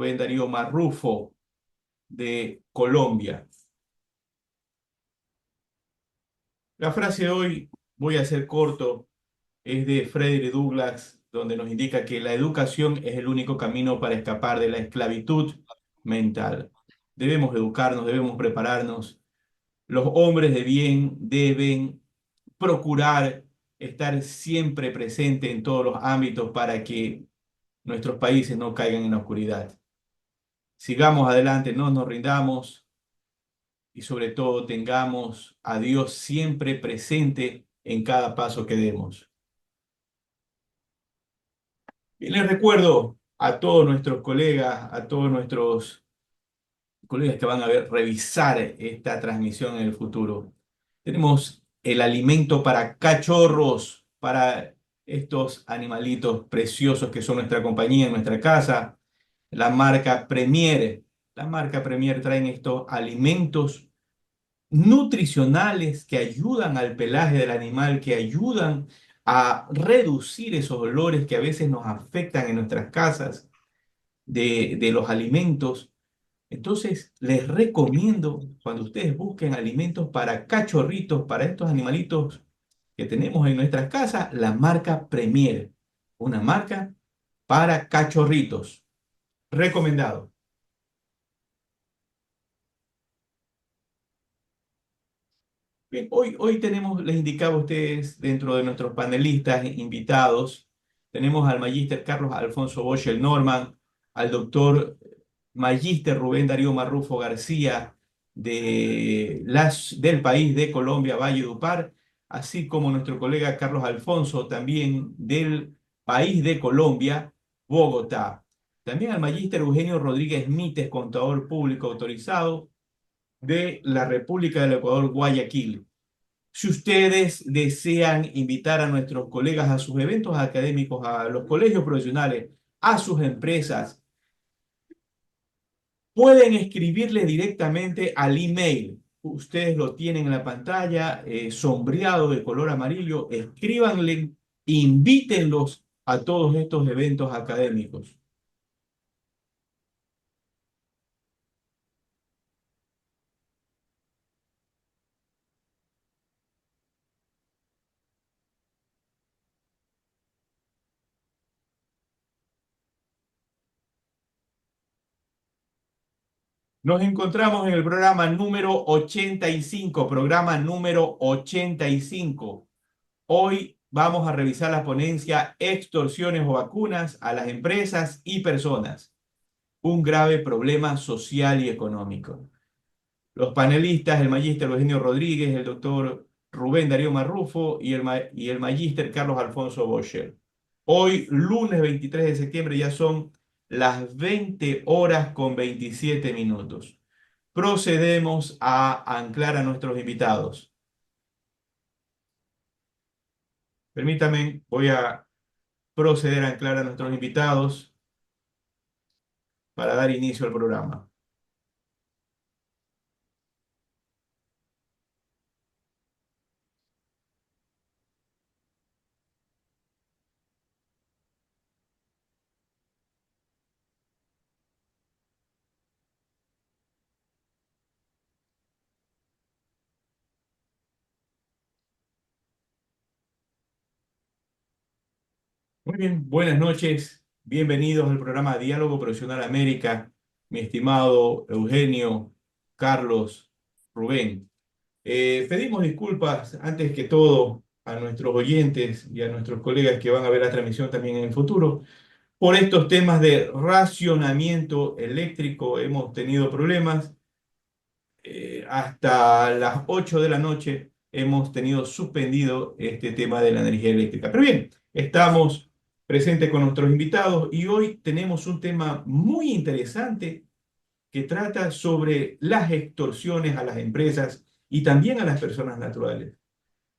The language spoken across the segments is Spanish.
Rubén Darío Marrufo de Colombia. La frase de hoy, voy a ser corto, es de Frederick Douglass, donde nos indica que la educación es el único camino para escapar de la esclavitud mental. Debemos educarnos, debemos prepararnos. Los hombres de bien deben procurar estar siempre presentes en todos los ámbitos para que nuestros países no caigan en la oscuridad. Sigamos adelante, no nos rindamos y sobre todo tengamos a Dios siempre presente en cada paso que demos. Y les recuerdo a todos nuestros colegas, a todos nuestros colegas que van a revisar esta transmisión en el futuro. Tenemos el alimento para cachorros, para estos animalitos preciosos que son nuestra compañía en nuestra casa. La marca Premier. La marca Premier traen estos alimentos nutricionales que ayudan al pelaje del animal, que ayudan a reducir esos olores que a veces nos afectan en nuestras casas de los alimentos. Entonces, les recomiendo, cuando ustedes busquen alimentos para cachorritos, para estos animalitos que tenemos en nuestras casas, la marca Premier, una marca para cachorritos. Recomendado. Bien, hoy tenemos, les indicaba a ustedes, dentro de nuestros panelistas invitados, tenemos al magíster Carlos Alfonso Boschel Norman, al doctor magíster Rubén Darío Marrufo García del país de Colombia, Valledupar, así como nuestro colega Carlos Alfonso, también del país de Colombia, Bogotá. También al magíster Eugenio Rodríguez Mites, contador público autorizado de la República del Ecuador, Guayaquil. Si ustedes desean invitar a nuestros colegas a sus eventos académicos, a los colegios profesionales, a sus empresas, pueden escribirle directamente al email. Ustedes lo tienen en la pantalla, sombreado de color amarillo. Escríbanle, invítenlos a todos estos eventos académicos. Nos encontramos en el programa número 85, programa número 85. Hoy vamos a revisar la ponencia Extorsiones o vacunas a las empresas y personas, un grave problema social y económico. Los panelistas, el magíster Eugenio Rodríguez, el doctor Rubén Darío Marrufo y el magíster Carlos Alfonso Bocher. Hoy, lunes 23 de septiembre, ya son las 20 horas con 27 minutos. Procedemos a anclar a nuestros invitados. Permítame, voy a proceder a anclar a nuestros invitados para dar inicio al programa. Muy bien, buenas noches. Bienvenidos al programa Diálogo Profesional América, mi estimado Eugenio, Carlos, Rubén. Pedimos disculpas antes que todo a nuestros oyentes y a nuestros colegas que van a ver la transmisión también en el futuro. Por estos temas de racionamiento eléctrico hemos tenido problemas. Hasta las 8 de la noche hemos tenido suspendido este tema de la energía eléctrica. Pero bien, estamos presentes con nuestros invitados y hoy tenemos un tema muy interesante que trata sobre las extorsiones a las empresas y también a las personas naturales.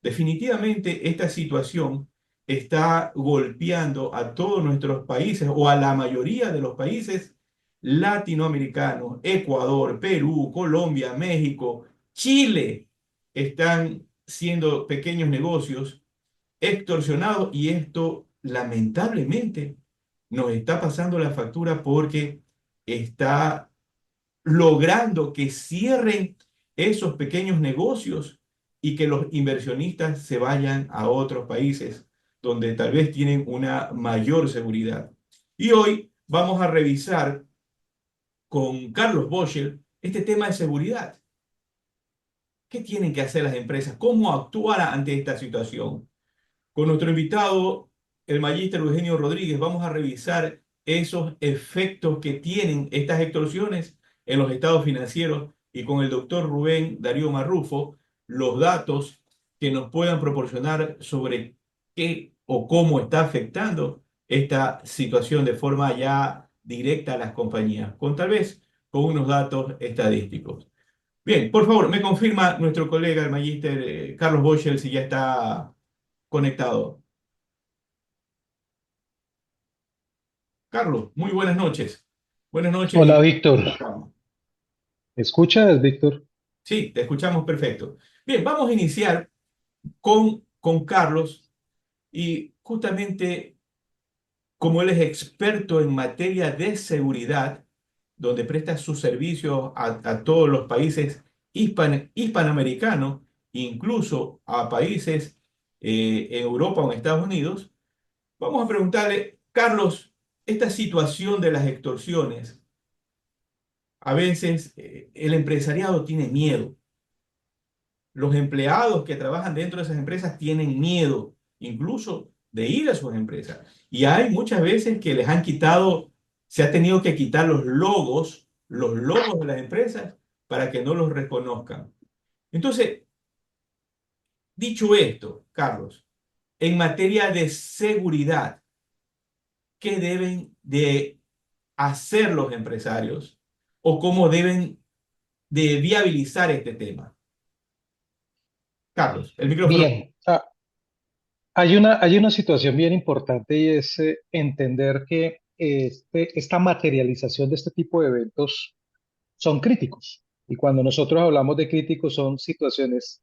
Definitivamente esta situación está golpeando a todos nuestros países o a la mayoría de los países latinoamericanos, Ecuador, Perú, Colombia, México, Chile, están siendo pequeños negocios extorsionados y esto lamentablemente nos está pasando la factura porque está logrando que cierren esos pequeños negocios y que los inversionistas se vayan a otros países donde tal vez tienen una mayor seguridad. Y hoy vamos a revisar con Carlos Boschel este tema de seguridad. ¿Qué tienen que hacer las empresas? ¿Cómo actuar ante esta situación? Con nuestro invitado, el magíster Eugenio Rodríguez, vamos a revisar esos efectos que tienen estas extorsiones en los estados financieros y con el doctor Rubén Darío Marrufo, los datos que nos puedan proporcionar sobre qué o cómo está afectando esta situación de forma ya directa a las compañías, con tal vez con unos datos estadísticos. Bien, por favor, me confirma nuestro colega, el magíster Carlos Boschel, si ya está conectado. Carlos, muy buenas noches. Buenas noches Hola, y Víctor. ¿Me escuchas, Víctor? sí, te escuchamos perfecto. Bien, vamos a iniciar con Carlos y justamente como él es experto en materia de seguridad, donde presta sus servicios a todos los países hispanoamericanos, incluso a países en Europa o en Estados Unidos, vamos a preguntarle, Carlos, esta situación de las extorsiones, a veces el empresariado tiene miedo. Los empleados que trabajan dentro de esas empresas tienen miedo, incluso de ir a sus empresas. Y hay muchas veces que les han quitado, se ha tenido que quitar los logos de las empresas para que no los reconozcan. Entonces, dicho esto, Carlos, en materia de seguridad, ¿qué deben de hacer los empresarios o cómo deben de viabilizar este tema? Carlos, el micrófono. Bien. Hay una situación bien importante y es entender que esta materialización de este tipo de eventos son críticos. Y cuando nosotros hablamos de críticos son situaciones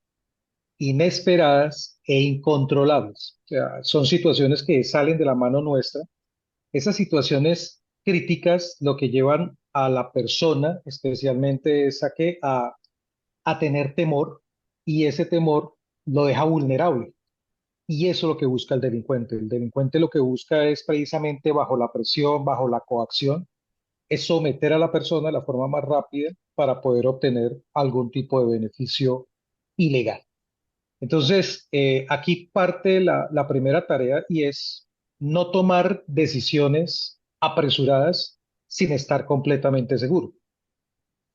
inesperadas e incontrolables. O sea, son situaciones que salen de la mano nuestra. Esas situaciones críticas lo que llevan a la persona especialmente es a tener temor y ese temor lo deja vulnerable. Y eso es lo que busca el delincuente. El delincuente lo que busca es precisamente bajo la presión, bajo la coacción, es someter a la persona de la forma más rápida para poder obtener algún tipo de beneficio ilegal. Entonces, aquí parte la primera tarea y es no tomar decisiones apresuradas sin estar completamente seguro.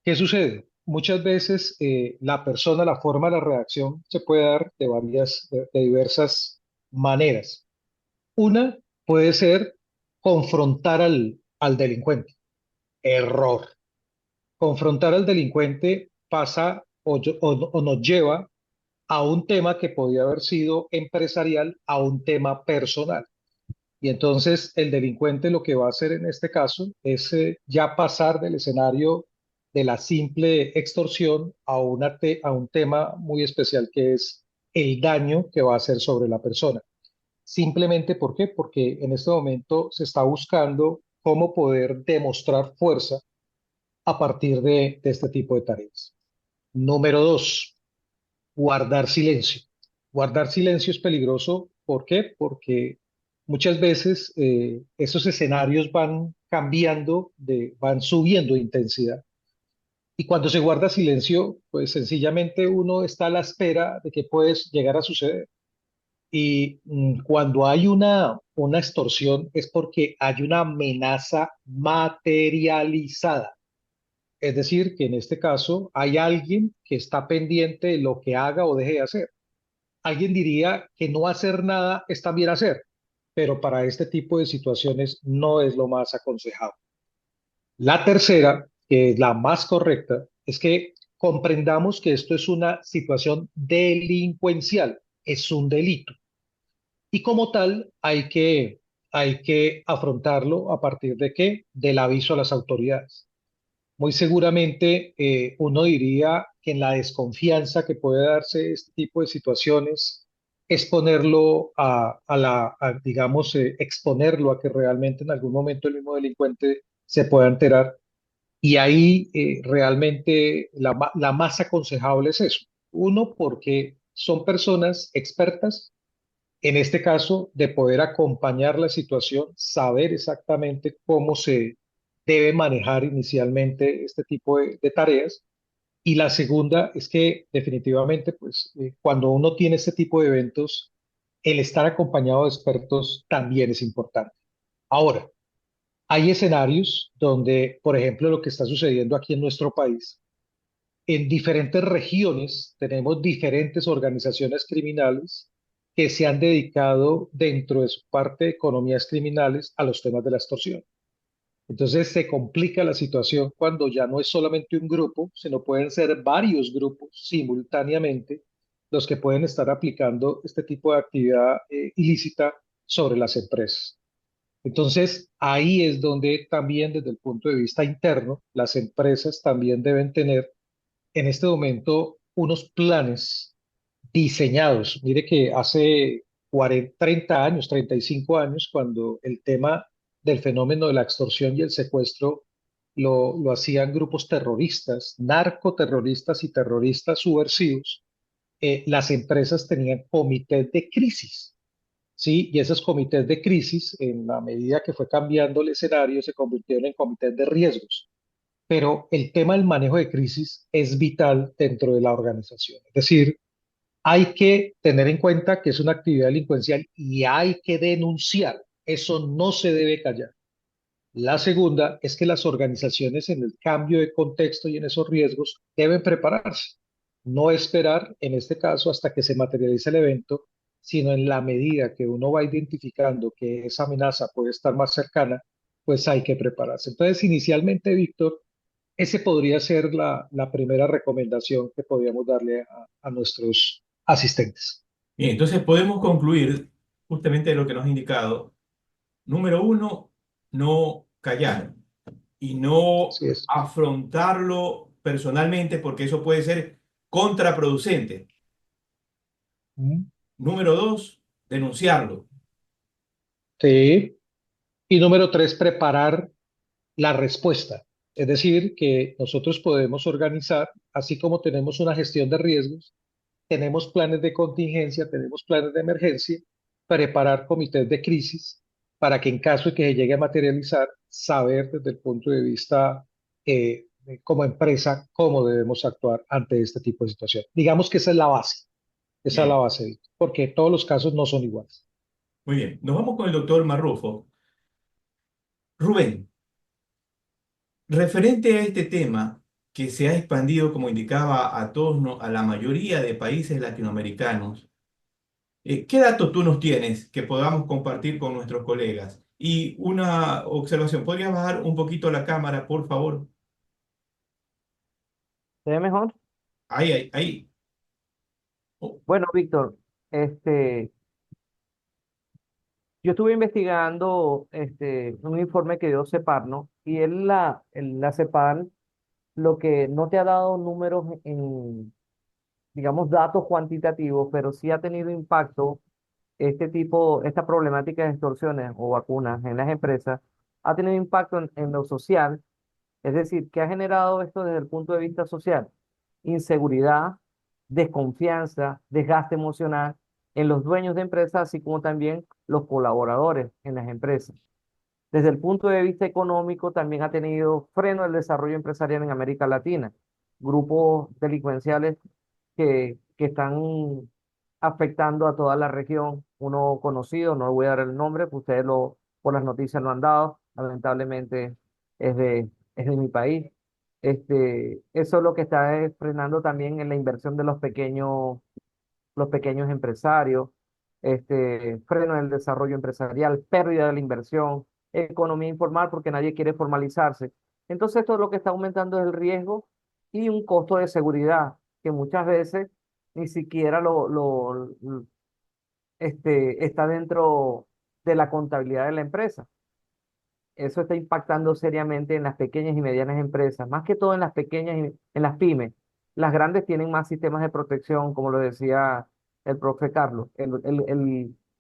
¿Qué sucede? Muchas veces la persona, la forma de la reacción se puede dar de diversas maneras. Una puede ser confrontar al delincuente. Error. Confrontar al delincuente pasa o nos lleva a un tema que podía haber sido empresarial a un tema personal. Y entonces el delincuente lo que va a hacer en este caso es ya pasar del escenario de la simple extorsión a un tema muy especial que es el daño que va a hacer sobre la persona. Simplemente, ¿por qué? Porque en este momento se está buscando cómo poder demostrar fuerza a partir de este tipo de tareas. Número dos, guardar silencio. Guardar silencio es peligroso. ¿Por qué? Porque muchas veces esos escenarios van cambiando, van subiendo de intensidad. Y cuando se guarda silencio, pues sencillamente uno está a la espera de que puede llegar a suceder. Y cuando hay una extorsión es porque hay una amenaza materializada. Es decir, que en este caso hay alguien que está pendiente de lo que haga o deje de hacer. Alguien diría que no hacer nada es también hacer, pero para este tipo de situaciones no es lo más aconsejable. La tercera, que es la más correcta, es que comprendamos que esto es una situación delincuencial, es un delito. Y como tal, hay que afrontarlo a partir de qué? Del aviso a las autoridades. Muy seguramente uno diría que en la desconfianza que puede darse este tipo de situaciones es ponerlo digamos, exponerlo a que realmente en algún momento el mismo delincuente se pueda enterar Y ahí realmente la más aconsejable es eso. Uno, porque son personas expertas, en este caso, de poder acompañar la situación, saber exactamente cómo se debe manejar inicialmente este tipo de tareas. Y la segunda es que definitivamente, pues, cuando uno tiene este tipo de eventos, el estar acompañado de expertos también es importante. Ahora, hay escenarios donde, por ejemplo, lo que está sucediendo aquí en nuestro país, en diferentes regiones tenemos diferentes organizaciones criminales que se han dedicado dentro de su parte de economías criminales a los temas de la extorsión. Entonces se complica la situación cuando ya no es solamente un grupo, sino pueden ser varios grupos simultáneamente los que pueden estar aplicando este tipo de actividad ilícita sobre las empresas. Entonces, ahí es donde también desde el punto de vista interno, las empresas también deben tener en este momento unos planes diseñados. Mire que hace 40, 30 años, 35 años, cuando el tema del fenómeno de la extorsión y el secuestro lo hacían grupos terroristas, narcoterroristas y terroristas subversivos, las empresas tenían comités de crisis. Sí, y esos comités de crisis, en la medida que fue cambiando el escenario, se convirtieron en comités de riesgos. Pero el tema del manejo de crisis es vital dentro de la organización. Es decir, hay que tener en cuenta que es una actividad delincuencial y hay que denunciar. Eso no se debe callar. La segunda es que las organizaciones en el cambio de contexto y en esos riesgos deben prepararse. No esperar, en este caso, hasta que se materialice el evento, sino en la medida que uno va identificando que esa amenaza puede estar más cercana, pues hay que prepararse. Entonces, inicialmente, Víctor, ese podría ser la primera recomendación que podríamos darle a nuestros asistentes. Bien, entonces podemos concluir justamente de lo que nos ha indicado. Número uno, no callar y no Así es. afrontarlo personalmente porque eso puede ser contraproducente. Mm. Número dos, denunciarlo. Sí. Y número tres, preparar la respuesta. Es decir, que nosotros podemos organizar, así como tenemos una gestión de riesgos, tenemos planes de contingencia, tenemos planes de emergencia, preparar comités de crisis para que en caso de que se llegue a materializar, saber desde el punto de vista como empresa cómo debemos actuar ante este tipo de situación. Digamos que esa es la base, esa es la Bien, base, Víctor, porque todos los casos no son iguales. muy bien. Nos vamos con el doctor Marrufo. Rubén, referente a este tema que se ha expandido, como indicaba, a todos, a la mayoría de países latinoamericanos, ¿qué datos tú nos tienes que podamos compartir con nuestros colegas? Y una observación, ¿podrías bajar un poquito la cámara, por favor? ¿Se ve mejor? Ahí, ahí, ahí. Oh, Bueno, Víctor, este, yo estuve investigando un informe que dio CEPAR, ¿no? Y la CEPAR lo que no te ha dado números en, digamos, datos cuantitativos, pero sí ha tenido impacto esta problemática de extorsiones o vacunas en las empresas, ha tenido impacto en lo social. Es decir, ¿qué ha generado esto desde el punto de vista social? Inseguridad, desconfianza, desgaste emocional en los dueños de empresas, así como también los colaboradores en las empresas. Desde el punto de vista económico, también ha tenido freno el desarrollo empresarial en América Latina. Grupos delincuenciales que están afectando a toda la región. Uno conocido, no le voy a dar el nombre, pues ustedes por las noticias lo han dado. Lamentablemente es de mi país. Eso es lo que está frenando también en la inversión de los pequeños empresarios, freno en el desarrollo empresarial, pérdida de la inversión, economía informal porque nadie quiere formalizarse. Entonces, esto lo que está aumentando es el riesgo y un costo de seguridad que muchas veces ni siquiera está dentro de la contabilidad de la empresa. Eso está impactando seriamente en las pequeñas y medianas empresas, más que todo en las pequeñas y en las pymes. Las grandes tienen más sistemas de protección, como lo decía el profe Carlos.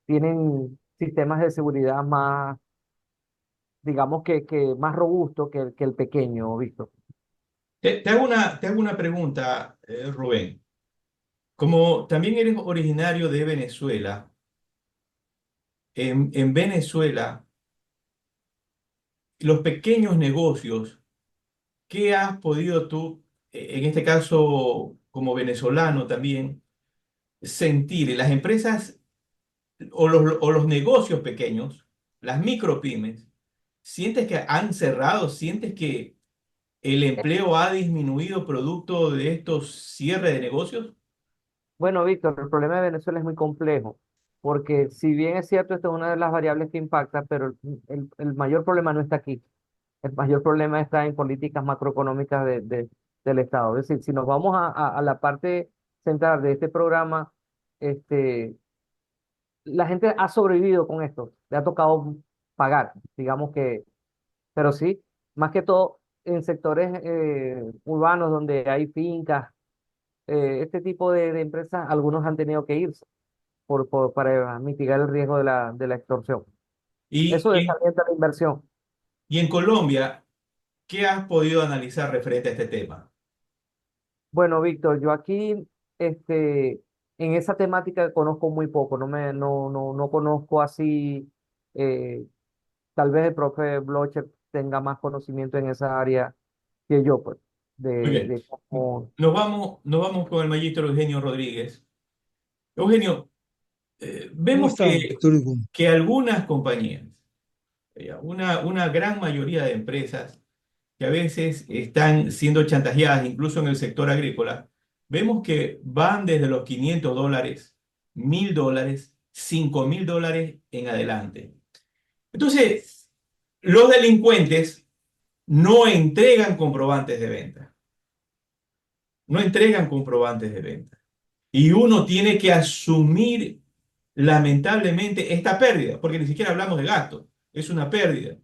Tienen sistemas de seguridad digamos que más robusto que el pequeño, Víctor. Te hago una pregunta, Rubén. Como también eres originario de Venezuela, en Venezuela, los pequeños negocios, ¿qué has podido tú, en este caso como venezolano también, sentir? Las empresas o los negocios pequeños, las micropymes, ¿sientes que han cerrado? ¿Sientes que el empleo ha disminuido producto de estos cierres de negocios? Bueno, Víctor, el problema de Venezuela es muy complejo, porque si bien es cierto, esta es una de las variables que impacta, pero el mayor problema no está aquí. El mayor problema está en políticas macroeconómicas del Estado. Es decir, si nos vamos a la parte central de este programa, este, la gente ha sobrevivido con esto, le ha tocado pagar, digamos que, pero sí, más que todo en sectores urbanos donde hay fincas, este tipo de empresas, algunos han tenido que irse para mitigar el riesgo de la extorsión. Y, Eso y, desalienta la inversión. y en Colombia, ¿qué has podido analizar referente a este tema? Bueno, Víctor, yo aquí, este, en esa temática conozco muy poco, no conozco así, eh, tal vez el profe Blocher tenga más conocimiento en esa área que yo, pues, Muy bien. de cómo. Nos vamos con el magistro Eugenio Rodríguez. Eugenio, ¿Cómo vemos está, Víctor Hugo? que algunas compañías, una gran mayoría de empresas que a veces están siendo chantajeadas, incluso en el sector agrícola, vemos que van desde los $500, $1.000, $5.000 en adelante. Entonces, los delincuentes no entregan comprobantes de venta, no entregan comprobantes de venta. Y uno tiene que asumir lamentablemente esta pérdida, porque ni siquiera hablamos de gasto, es una pérdida.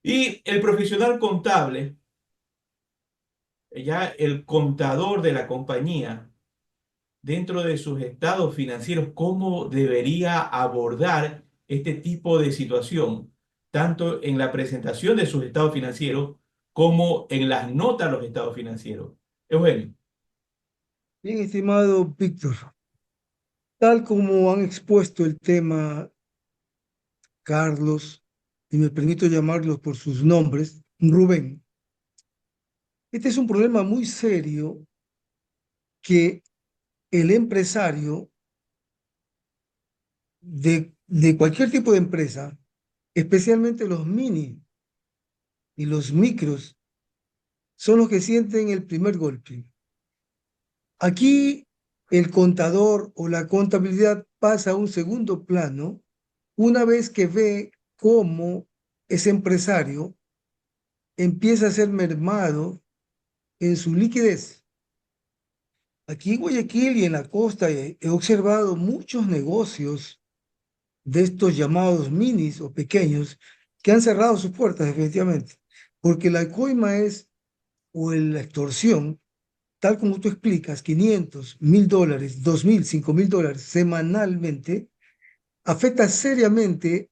Y el profesional contable, ya el contador de la compañía, dentro de sus estados financieros, cómo debería abordar este tipo de situación, tanto en la presentación de sus estados financieros como en las notas de los estados financieros. Eugenio. Bien, estimado Víctor, tal como han expuesto el tema Carlos, y me permito llamarlos por sus nombres, Rubén, este es un problema muy serio que el empresario de cualquier tipo de empresa, especialmente los mini y los micros, son los que sienten el primer golpe. Aquí el contador o la contabilidad pasa a un segundo plano una vez que ve cómo ese empresario empieza a ser mermado en su liquidez. Aquí en Guayaquil y en la costa he observado muchos negocios de estos llamados minis o pequeños que han cerrado sus puertas definitivamente, porque la coima es, la extorsión, tal como tú explicas, 500, $1.000, 2.000, $5.000 semanalmente, afecta seriamente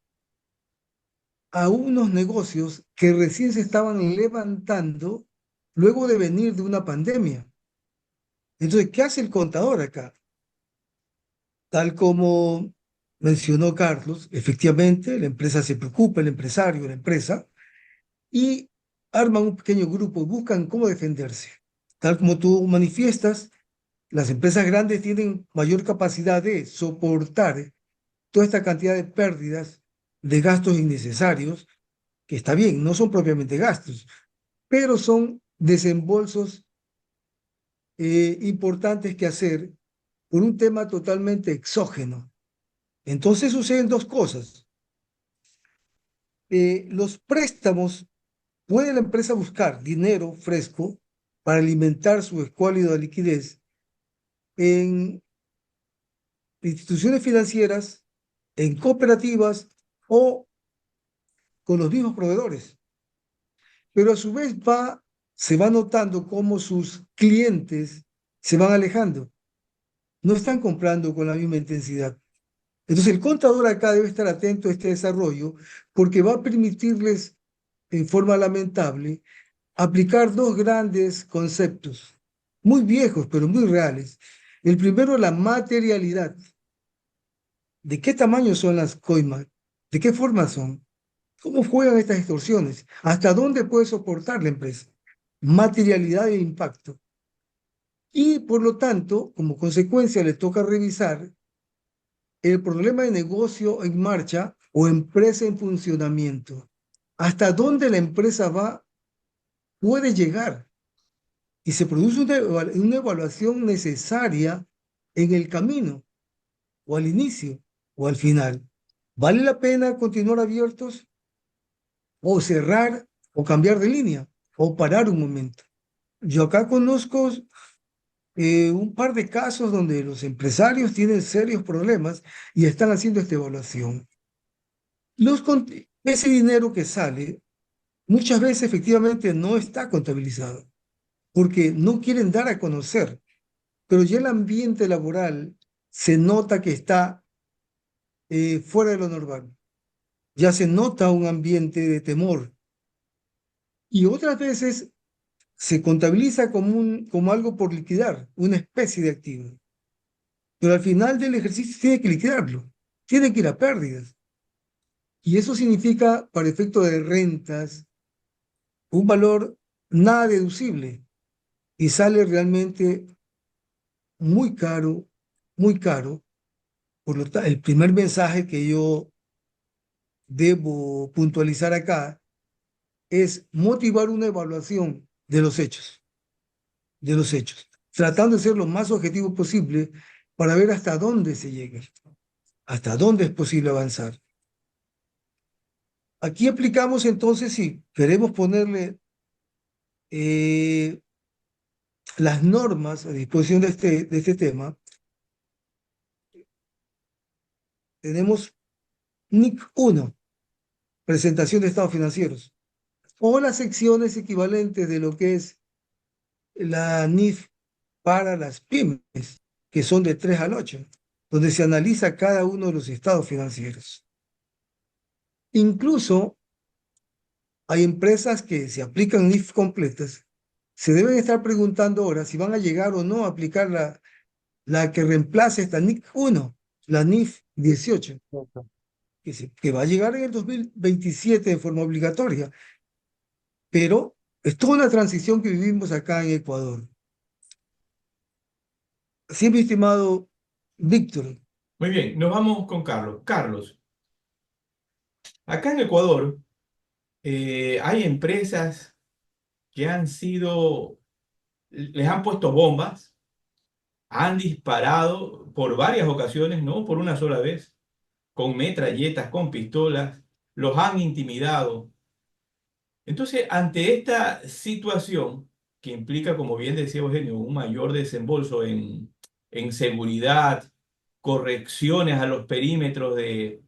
a unos negocios que recién se estaban levantando luego de venir de una pandemia. Entonces, ¿qué hace el contador acá? Tal como mencionó Carlos, efectivamente, la empresa se preocupa, el empresario, la empresa, y arman un pequeño grupo, buscan cómo defenderse. Tal como tú manifiestas, las empresas grandes tienen mayor capacidad de soportar toda esta cantidad de pérdidas, de gastos innecesarios, que está bien, no son propiamente gastos, pero son desembolsos importantes que hacer por un tema totalmente exógeno. Entonces suceden dos cosas. Los préstamos, puede la empresa buscar dinero fresco para alimentar su escuálido de liquidez en instituciones financieras, en cooperativas o con los mismos proveedores. Pero a su vez se va notando cómo sus clientes se van alejando. No están comprando con la misma intensidad. Entonces el contador acá debe estar atento a este desarrollo porque va a permitirles, en forma lamentable, aplicar dos grandes conceptos, muy viejos, pero muy reales. El primero, la materialidad. ¿De qué tamaño son las coimas? ¿De qué forma son? ¿Cómo juegan estas extorsiones? ¿Hasta dónde puede soportar la empresa? Materialidad e impacto. Y por lo tanto, como consecuencia, le toca revisar el problema de negocio en marcha o empresa en funcionamiento. ¿Hasta dónde la empresa puede llegar? Y se produce una evaluación necesaria en el camino, o al inicio, o al final. ¿Vale la pena continuar abiertos, o cerrar, o cambiar de línea, o parar un momento? Yo acá conozco un par de casos donde los empresarios tienen serios problemas y están haciendo esta evaluación. Ese dinero que sale muchas veces efectivamente no está contabilizado porque no quieren dar a conocer, pero ya el ambiente laboral se nota que está fuera de lo normal. Ya se nota un ambiente de temor y otras veces se contabiliza como algo por liquidar, una especie de activo. Pero al final del ejercicio tiene que liquidarlo, tiene que ir a pérdidas. Y eso significa, para efecto de rentas, un valor nada deducible y sale realmente muy caro, muy caro. Por lo tanto, el primer mensaje que yo debo puntualizar acá es motivar una evaluación de los hechos, tratando de ser lo más objetivo posible para ver hasta dónde se llega, hasta dónde es posible avanzar. Aquí aplicamos entonces, si queremos ponerle eh, las normas a disposición de este tema, tenemos NIC 1, presentación de estados financieros, o las secciones equivalentes de lo que es la NIF para las pymes, que son de 3 al 8, donde se analiza cada uno de los estados financieros. Incluso hay empresas que se aplican NIF completas, se deben estar preguntando ahora si van a llegar o no a aplicar la que reemplace esta NIC 1, la NIF 18, Eso. que va a llegar en el 2027 de forma obligatoria, pero es toda una transición que vivimos acá en Ecuador. Sí, mi estimado Víctor. Muy bien, nos vamos con Carlos. Carlos, acá en Ecuador hay empresas que les han puesto bombas, han disparado por varias ocasiones, no por una sola vez, con metralletas, con pistolas, los han intimidado. Entonces, ante esta situación que implica, como bien decía Eugenio, un mayor desembolso en seguridad, correcciones a los perímetros de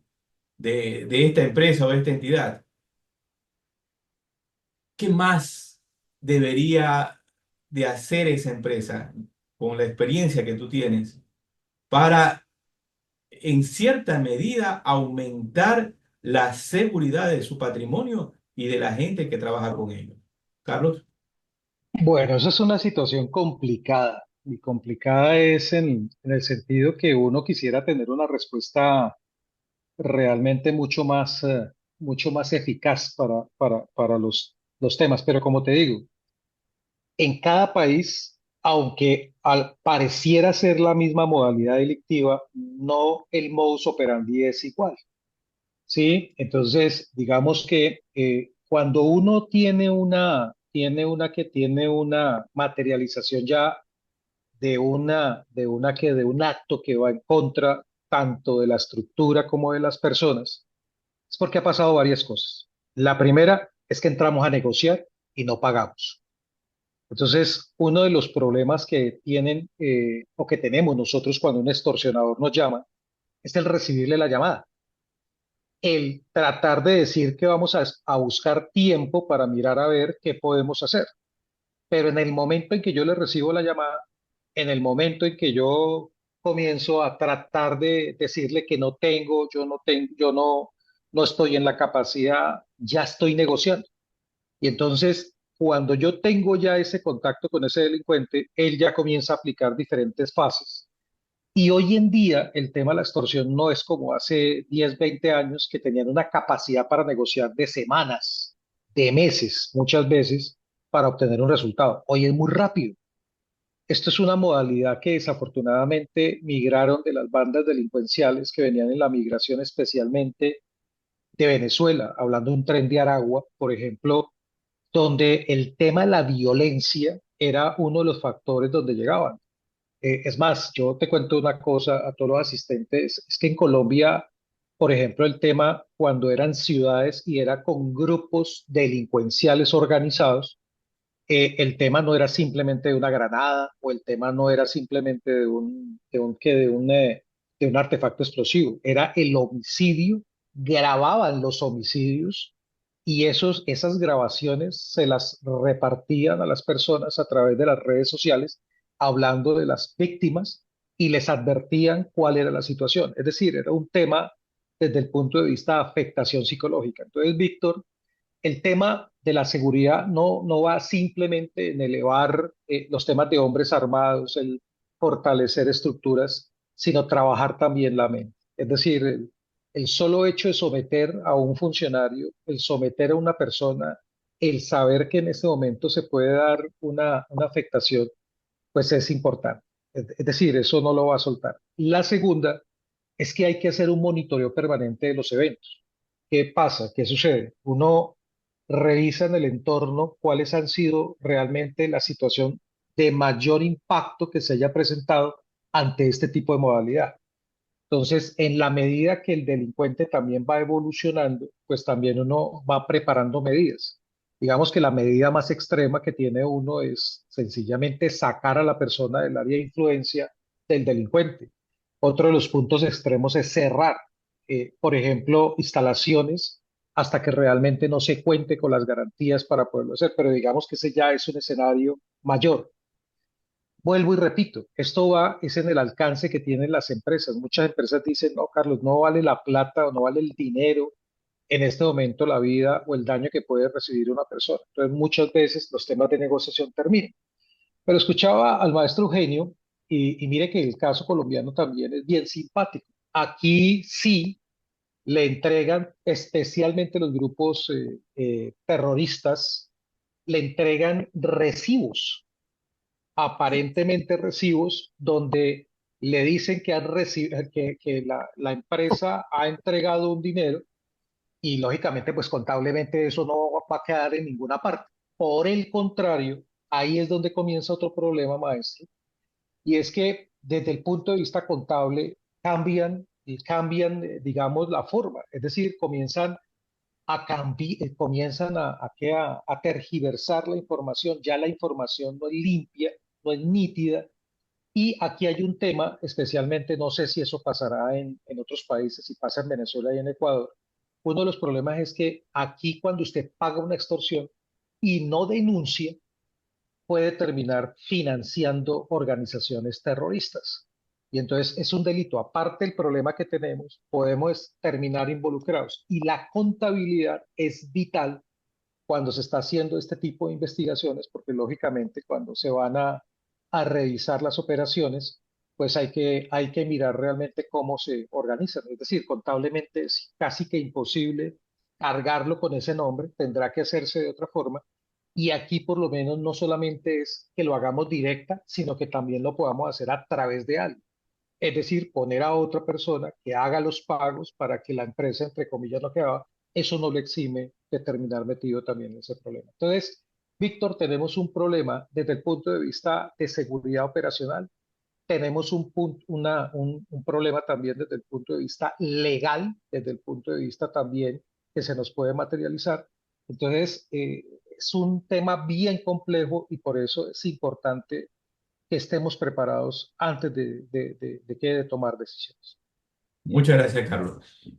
esta empresa o de esta entidad, ¿qué más debería de hacer esa empresa con la experiencia que tú tienes para, en cierta medida, aumentar la seguridad de su patrimonio y de la gente que trabaja con ellos? Carlos. Bueno, esa es una situación complicada y complicada es en el sentido que uno quisiera tener una respuesta realmente mucho más eficaz para los temas. Pero como te digo, en cada país, aunque pareciera ser la misma modalidad delictiva, no el modus operandi es igual. ¿Sí? Entonces, digamos que cuando uno tiene una materialización ya de un acto que va en contra tanto de la estructura como de las personas, es porque ha pasado varias cosas. La primera es que entramos a negociar y no pagamos. Entonces, uno de los problemas que tienen o que tenemos nosotros cuando un extorsionador nos llama es el recibirle la llamada, el tratar de decir que vamos a buscar tiempo para mirar a ver qué podemos hacer. Pero en el momento en que yo le recibo la llamada, en el momento en que yo comienzo a tratar de decirle que no tengo, no estoy en la capacidad, ya estoy negociando. Y entonces, cuando yo tengo ya ese contacto con ese delincuente, él ya comienza a aplicar diferentes fases. Y hoy en día el tema de la extorsión no es como hace 10, 20 años que tenían una capacidad para negociar de semanas, de meses, muchas veces, para obtener un resultado. Hoy es muy rápido. Esto es una modalidad que desafortunadamente migraron de las bandas delincuenciales que venían en la migración especialmente de Venezuela, hablando de un tren de Aragua, por ejemplo, donde el tema de la violencia era uno de los factores donde llegaban. Es más, yo te cuento una cosa a todos los asistentes, es que en Colombia, por ejemplo, el tema cuando eran ciudades y era con grupos delincuenciales organizados, el tema no era simplemente de una granada o el tema no era simplemente de un artefacto explosivo, era el homicidio, grababan los homicidios y esas grabaciones se las repartían a las personas a través de las redes sociales, hablando de las víctimas y les advertían cuál era la situación. Es decir, era un tema desde el punto de vista de afectación psicológica. Entonces, Víctor, el tema de la seguridad no va simplemente en elevar los temas de hombres armados, el fortalecer estructuras, sino trabajar también la mente. Es decir, el solo hecho de someter a un funcionario, el someter a una persona, el saber que en este momento se puede dar una afectación, pues es importante. Es decir, eso no lo va a soltar. La segunda es que hay que hacer un monitoreo permanente de los eventos. ¿Qué pasa? ¿Qué sucede? Uno revisa en el entorno cuáles han sido realmente la situación de mayor impacto que se haya presentado ante este tipo de modalidad. Entonces, en la medida que el delincuente también va evolucionando, pues también uno va preparando medidas. Digamos que la medida más extrema que tiene uno es sencillamente sacar a la persona del área de influencia del delincuente. Otro de los puntos extremos es cerrar, por ejemplo, instalaciones hasta que realmente no se cuente con las garantías para poderlo hacer, pero digamos que ese ya es un escenario mayor. Vuelvo y repito, es en el alcance que tienen las empresas. Muchas empresas dicen, no, Carlos, no vale la plata o no vale el dinero en este momento la vida o el daño que puede recibir una persona. Entonces, muchas veces los temas de negociación terminan. Pero escuchaba al maestro Eugenio y mire que el caso colombiano también es bien simpático. Aquí sí le entregan, especialmente los grupos terroristas, le entregan recibos, aparentemente recibos, donde le dicen que, que la empresa ha entregado un dinero y lógicamente pues contablemente eso no va a quedar en ninguna parte. Por el contrario, ahí es donde comienza otro problema, maestro, y es que desde el punto de vista contable cambian, digamos, la forma, es decir, comienzan a tergiversar la información, ya la información no es limpia, no es nítida, y aquí hay un tema, especialmente, no sé si eso pasará en otros países, si pasa en Venezuela y en Ecuador. Uno de los problemas es que aquí cuando usted paga una extorsión y no denuncia, puede terminar financiando organizaciones terroristas. Y entonces es un delito. Aparte del problema que tenemos, podemos terminar involucrados. Y la contabilidad es vital cuando se está haciendo este tipo de investigaciones, porque lógicamente cuando se van a revisar las operaciones, pues hay que mirar realmente cómo se organizan. Es decir, contablemente es casi que imposible cargarlo con ese nombre, tendrá que hacerse de otra forma. Y aquí por lo menos no solamente es que lo hagamos directa, sino que también lo podamos hacer a través de alguien. Es decir, poner a otra persona que haga los pagos para que la empresa, entre comillas, no quedaba, eso no le exime de terminar metido también en ese problema. Entonces, Víctor, tenemos un problema desde el punto de vista de seguridad operacional, tenemos un problema también desde el punto de vista legal, desde el punto de vista también que se nos puede materializar. Entonces, es un tema bien complejo y por eso es importante que estemos preparados antes de tomar decisiones. Muchas gracias, Carlos.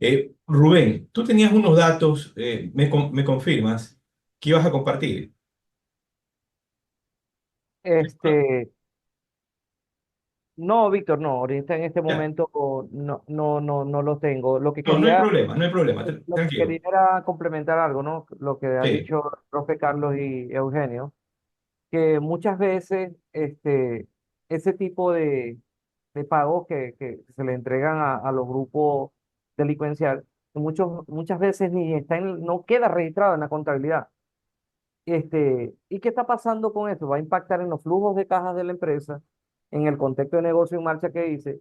Rubén, tú tenías unos datos, me confirmas, que ibas a compartir. Este, No, Víctor, no, ahorita en este Ya. momento no lo tengo. No, no hay problema, no hay problema. Lo que Tranquilo. quería era complementar algo, ¿no? Lo que ha Sí. dicho el profe Carlos y Eugenio, que muchas veces ese tipo de pagos que se le entregan a los grupos delincuenciales, que muchas veces ni está no queda registrado en la contabilidad. ¿Y qué está pasando con eso? Va a impactar en los flujos de cajas de la empresa, en el contexto de negocio en marcha que hice.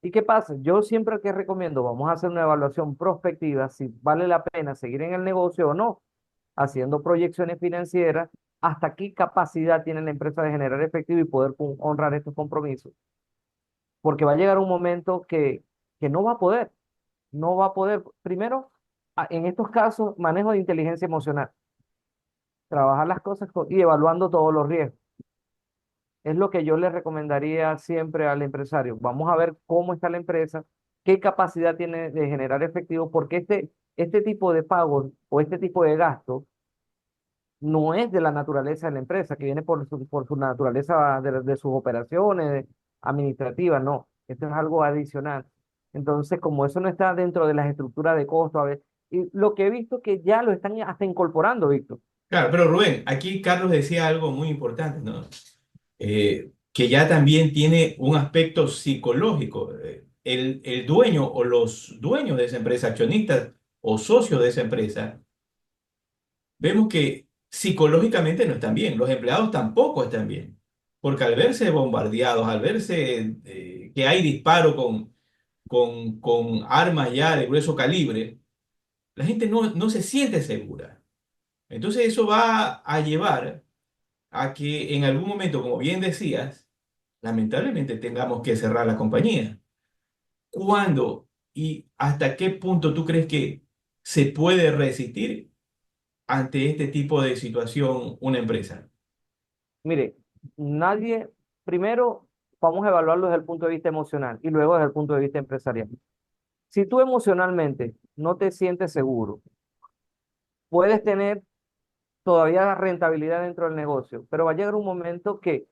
¿Y qué pasa? Yo siempre que recomiendo, vamos a hacer una evaluación prospectiva, si vale la pena seguir en el negocio o no, haciendo proyecciones financieras, hasta qué capacidad tiene la empresa de generar efectivo y poder honrar estos compromisos. Porque va a llegar un momento que no va a poder, no va a poder. Primero, en estos casos, manejo de inteligencia emocional, trabajar las cosas y evaluando todos los riesgos. Es lo que yo le recomendaría siempre al empresario. Vamos a ver cómo está la empresa, qué capacidad tiene de generar efectivo, porque este tipo de pagos o este tipo de gastos no es de la naturaleza de la empresa, que viene por su naturaleza de sus operaciones administrativas, no. Esto es algo adicional. Entonces, como eso no está dentro de las estructuras de costo, a ver, y lo que he visto que ya lo están hasta incorporando, Víctor. Claro, pero Rubén, aquí Carlos decía algo muy importante, ¿no? Que ya también tiene un aspecto psicológico. El dueño o los dueños de esa empresa, accionistas o socios de esa empresa, vemos que psicológicamente no están bien, los empleados tampoco están bien, porque al verse bombardeados, al verse que hay disparo con armas ya de grueso calibre, la gente no se siente segura. Entonces eso va a llevar a que en algún momento, como bien decías, lamentablemente tengamos que cerrar la compañía. ¿Cuándo y hasta qué punto tú crees que se puede resistir ante este tipo de situación una empresa? Mire, nadie, primero vamos a evaluarlo desde el punto de vista emocional y luego desde el punto de vista empresarial. Si tú emocionalmente no te sientes seguro, puedes tener todavía rentabilidad dentro del negocio, pero va a llegar un momento que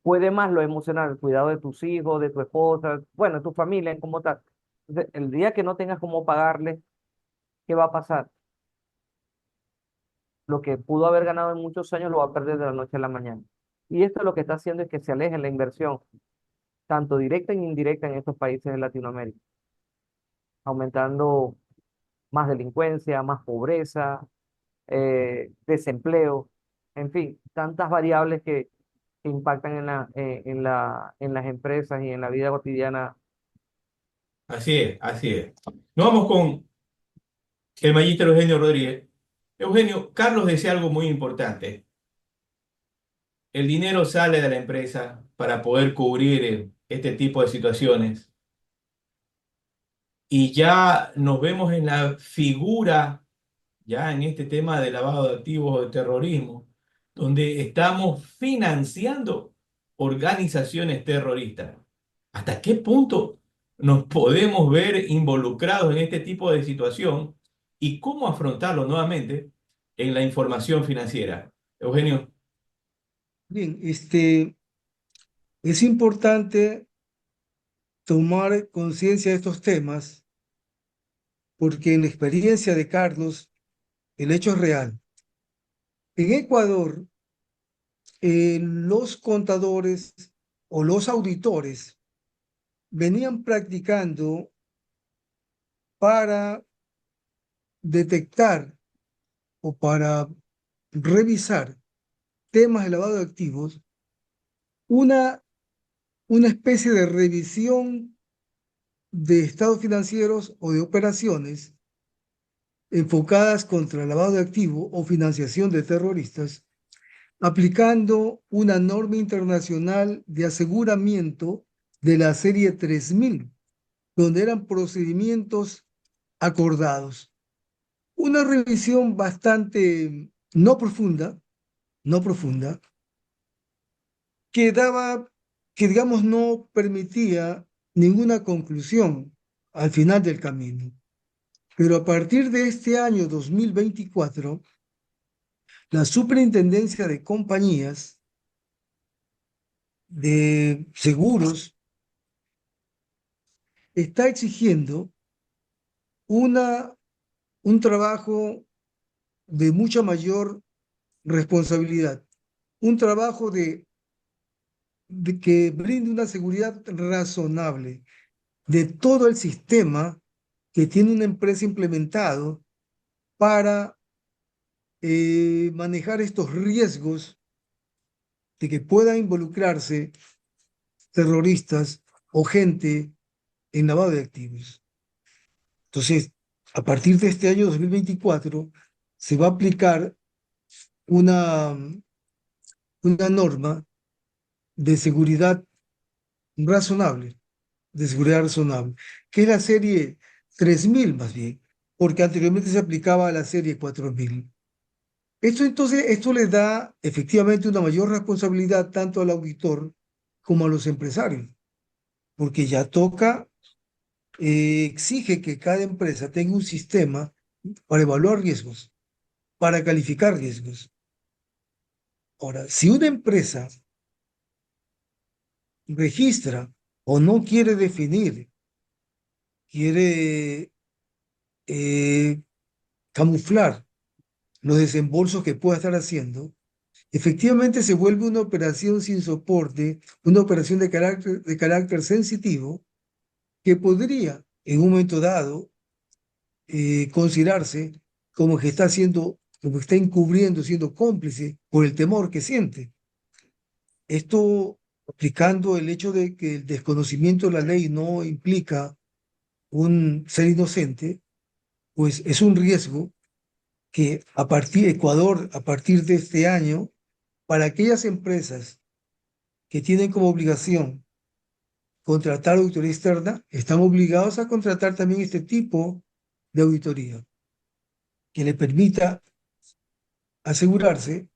puede más lo emocional, el cuidado de tus hijos, de tu esposa, bueno, de tu familia, como tal. Entonces, el día que no tengas cómo pagarle, ¿qué va a pasar? Lo que pudo haber ganado en muchos años lo va a perder de la noche a la mañana. Y esto lo que está haciendo es que se aleje la inversión, tanto directa e indirecta en estos países de Latinoamérica, aumentando más delincuencia, más pobreza, desempleo, en fin, tantas variables que impactan en las empresas y en la vida cotidiana. Así es, así es. Nos vamos con el magíster Eugenio Rodríguez. Eugenio, Carlos decía algo muy importante. El dinero sale de la empresa para poder cubrir este tipo de situaciones y ya nos vemos en la figura, ya en este tema de lavado de activos o de terrorismo, donde estamos financiando organizaciones terroristas. ¿Hasta qué punto nos podemos ver involucrados en este tipo de situación y cómo afrontarlo nuevamente en la información financiera? Eugenio. Bien, es importante tomar conciencia de estos temas porque en la experiencia de Carlos, el hecho es real. En Ecuador, los contadores o los auditores venían practicando para detectar o para revisar temas de lavado de activos, una, una especie de revisión de estados financieros o de operaciones enfocadas contra el lavado de activos o financiación de terroristas, aplicando una norma internacional de aseguramiento de la serie 3000, donde eran procedimientos acordados. Una revisión bastante no profunda, que daba, que digamos no permitía ninguna conclusión al final del camino. Pero a partir de este año 2024, la Superintendencia de Compañías de Seguros está exigiendo una, un trabajo de mucha mayor responsabilidad, un trabajo de que brinde una seguridad razonable de todo el sistema que tiene una empresa implementado para manejar estos riesgos de que puedan involucrarse terroristas o gente en lavado de activos. Entonces, a partir de este año 2024, se va a aplicar una, una norma de seguridad razonable, de seguridad razonable, que es la serie 3000 más bien, porque anteriormente se aplicaba a la serie 4000. Esto entonces, esto le da efectivamente una mayor responsabilidad tanto al auditor como a los empresarios, porque ya toca, exige que cada empresa tenga un sistema para evaluar riesgos, para calificar riesgos. Ahora, si una empresa registra o no quiere definir, quiere camuflar los desembolsos que pueda estar haciendo, efectivamente se vuelve una operación sin soporte, una operación de carácter sensitivo que podría en un momento dado considerarse como que está haciendo, como que está encubriendo, siendo cómplice por el temor que siente. Esto aplicando el hecho de que el desconocimiento de la ley no implica un ser inocente, pues es un riesgo que a partir de Ecuador, a partir de este año, para aquellas empresas que tienen como obligación contratar auditoría externa, están obligados a contratar también este tipo de auditoría que le permita asegurarse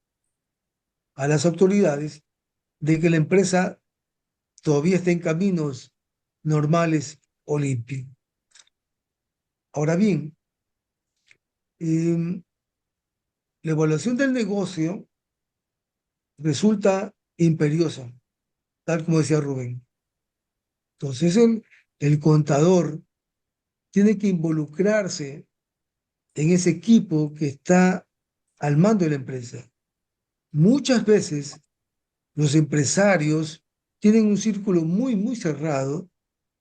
a las autoridades de que la empresa todavía está en caminos normales o limpios. Ahora bien, la evaluación del negocio resulta imperiosa, tal como decía Rubén. Entonces el contador tiene que involucrarse en ese equipo que está al mando de la empresa. Muchas veces los empresarios tienen un círculo muy, muy cerrado,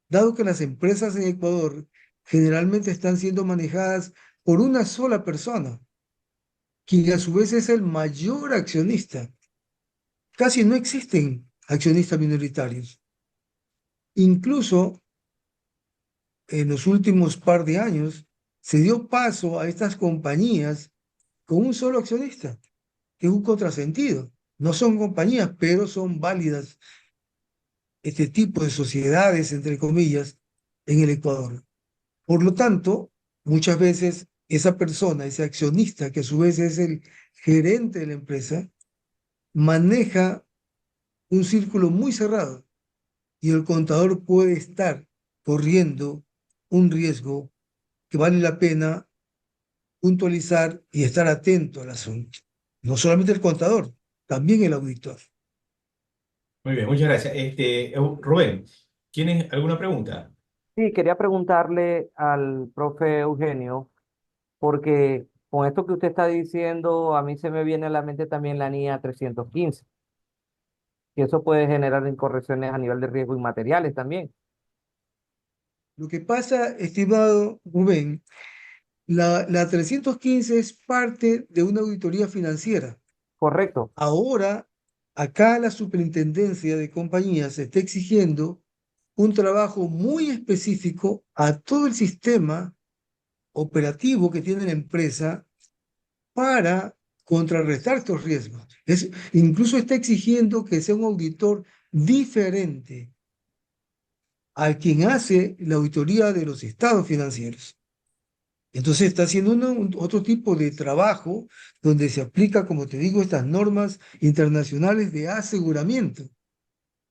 dado que las empresas en Ecuador generalmente están siendo manejadas por una sola persona, quien a su vez es el mayor accionista. Casi no existen accionistas minoritarios. Incluso en los últimos par de años se dio paso a estas compañías con un solo accionista, que es un contrasentido. No son compañías, pero son válidas este tipo de sociedades, entre comillas, en el Ecuador. Por lo tanto, muchas veces esa persona, ese accionista, que a su vez es el gerente de la empresa, maneja un círculo muy cerrado y el contador puede estar corriendo un riesgo que vale la pena puntualizar y estar atento al asunto. No solamente el contador, también el auditor. Muy bien, muchas gracias. Rubén, ¿tienes alguna pregunta? Sí, quería preguntarle al profe Eugenio, porque con esto que usted está diciendo, a mí se me viene a la mente también la NIA 315, y eso puede generar incorrecciones a nivel de riesgo inmateriales también. Lo que pasa, estimado Rubén, la 315 es parte de una auditoría financiera. Correcto. Ahora, acá la superintendencia de compañías está exigiendo un trabajo muy específico a todo el sistema operativo que tiene la empresa para contrarrestar estos riesgos. Incluso está exigiendo que sea un auditor diferente al quien hace la auditoría de los estados financieros. Entonces está haciendo otro tipo de trabajo donde se aplica, como te digo, estas normas internacionales de aseguramiento,